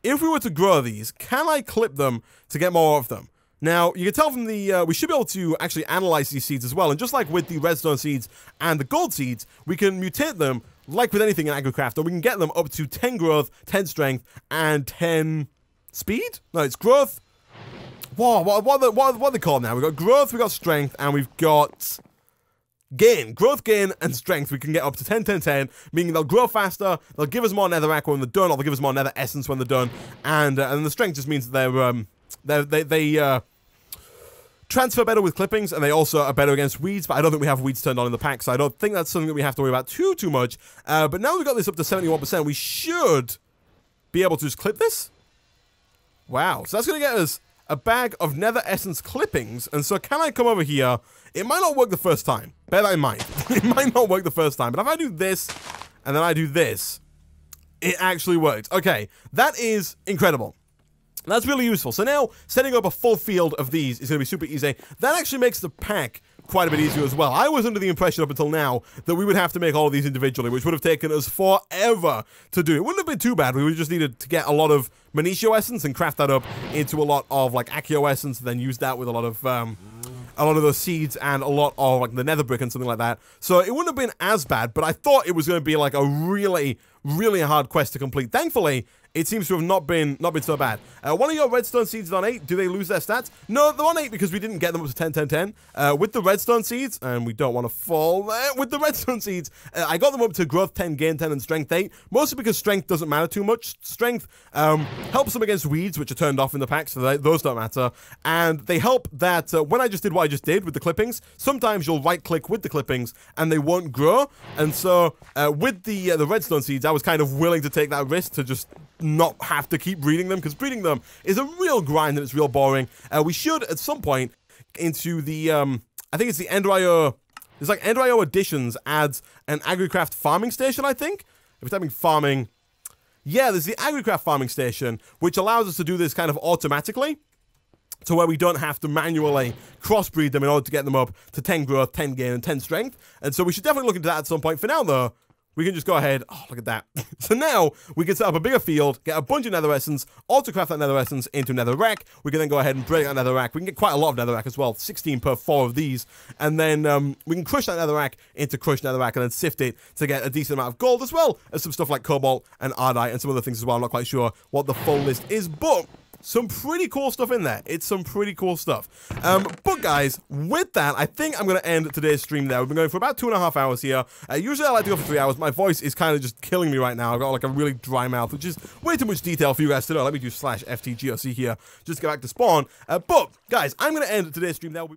If we were to grow these, can I clip them to get more of them? Now, you can tell from the, we should be able to actually analyze these seeds as well. And just like with the redstone seeds and the gold seeds, we can mutate them like with anything in AgriCraft. Or we can get them up to 10 growth, 10 strength, and 10 speed? No, it's growth. Whoa, what are they called now? We've got growth, we've got strength, and we've got gain. Growth, gain, and strength. We can get up to 10, 10, 10, meaning they'll grow faster, they'll give us more netherrack when they're done, or they'll give us more nether essence when they're done. And the strength just means that they transfer better with clippings, and they also are better against weeds, but I don't think we have weeds turned on in the pack, so I don't think that's something that we have to worry about too much. But now we've got this up to 71%, we should be able to just clip this. Wow, so that's going to get us a bag of nether essence clippings. And so can I come over here? It might not work the first time. Bear that in mind. It might not work the first time. But if I do this and then I do this, it actually works. Okay, that is incredible. That's really useful. So now, setting up a full field of these is going to be super easy. That actually makes the pack quite a bit easier as well. I was under the impression up until now that we would have to make all of these individually, which would have taken us forever to do. It wouldn't have been too bad. We would have just needed to get a lot of Manitio essence and craft that up into a lot of like Accio essence, and then use that with a lot of those seeds and a lot of like the nether brick and something like that. So it wouldn't have been as bad, but I thought it was going to be like a really, really hard quest to complete. Thankfully, it seems to have not been so bad. One of your redstone seeds is on 8. Do they lose their stats? No, they're on 8 because we didn't get them up to 10, 10, 10. With the redstone seeds, and we don't want to fall there. With the redstone seeds, I got them up to growth 10, gain 10, and strength 8. Mostly because strength doesn't matter too much. Strength helps them against weeds, which are turned off in the pack, so those don't matter. And they help that when I just did what I just did with the clippings, sometimes you'll right-click with the clippings and they won't grow. And so with the redstone seeds, I was kind of willing to take that risk to just not have to keep breeding them, because breeding them is a real grind and it's real boring. We should at some point into the I think it's the Ender.io. There's like Ender.io Additions adds an AgriCraft farming station, I think. If it's typing farming, yeah, there's the AgriCraft farming station, which allows us to do this kind of automatically, to where we don't have to manually crossbreed them in order to get them up to 10 growth, 10 gain, and 10 strength. And so we should definitely look into that at some point. For now, though, we can just go ahead. Oh, look at that. So now we can set up a bigger field, get a bunch of nether essence, auto-craft that nether essence into nether rack. We can then go ahead and break that nether rack. We can get quite a lot of nether rack as well, 16 per 4 of these. And then we can crush that nether rack into crushed nether rack and then sift it to get a decent amount of gold, as well as some stuff like cobalt and ardite and some other things as well. I'm not quite sure what the full list is, but some pretty cool stuff in there. It's some pretty cool stuff. But guys, with that, I think I'm going to end today's stream there. We've been going for about 2.5 hours here. Usually I like to go for 3 hours. My voice is kind of just killing me right now. I've got like a really dry mouth, which is way too much detail for you guys to know. Let me do /FTGOC here just to get back to spawn. But guys, I'm going to end today's stream there.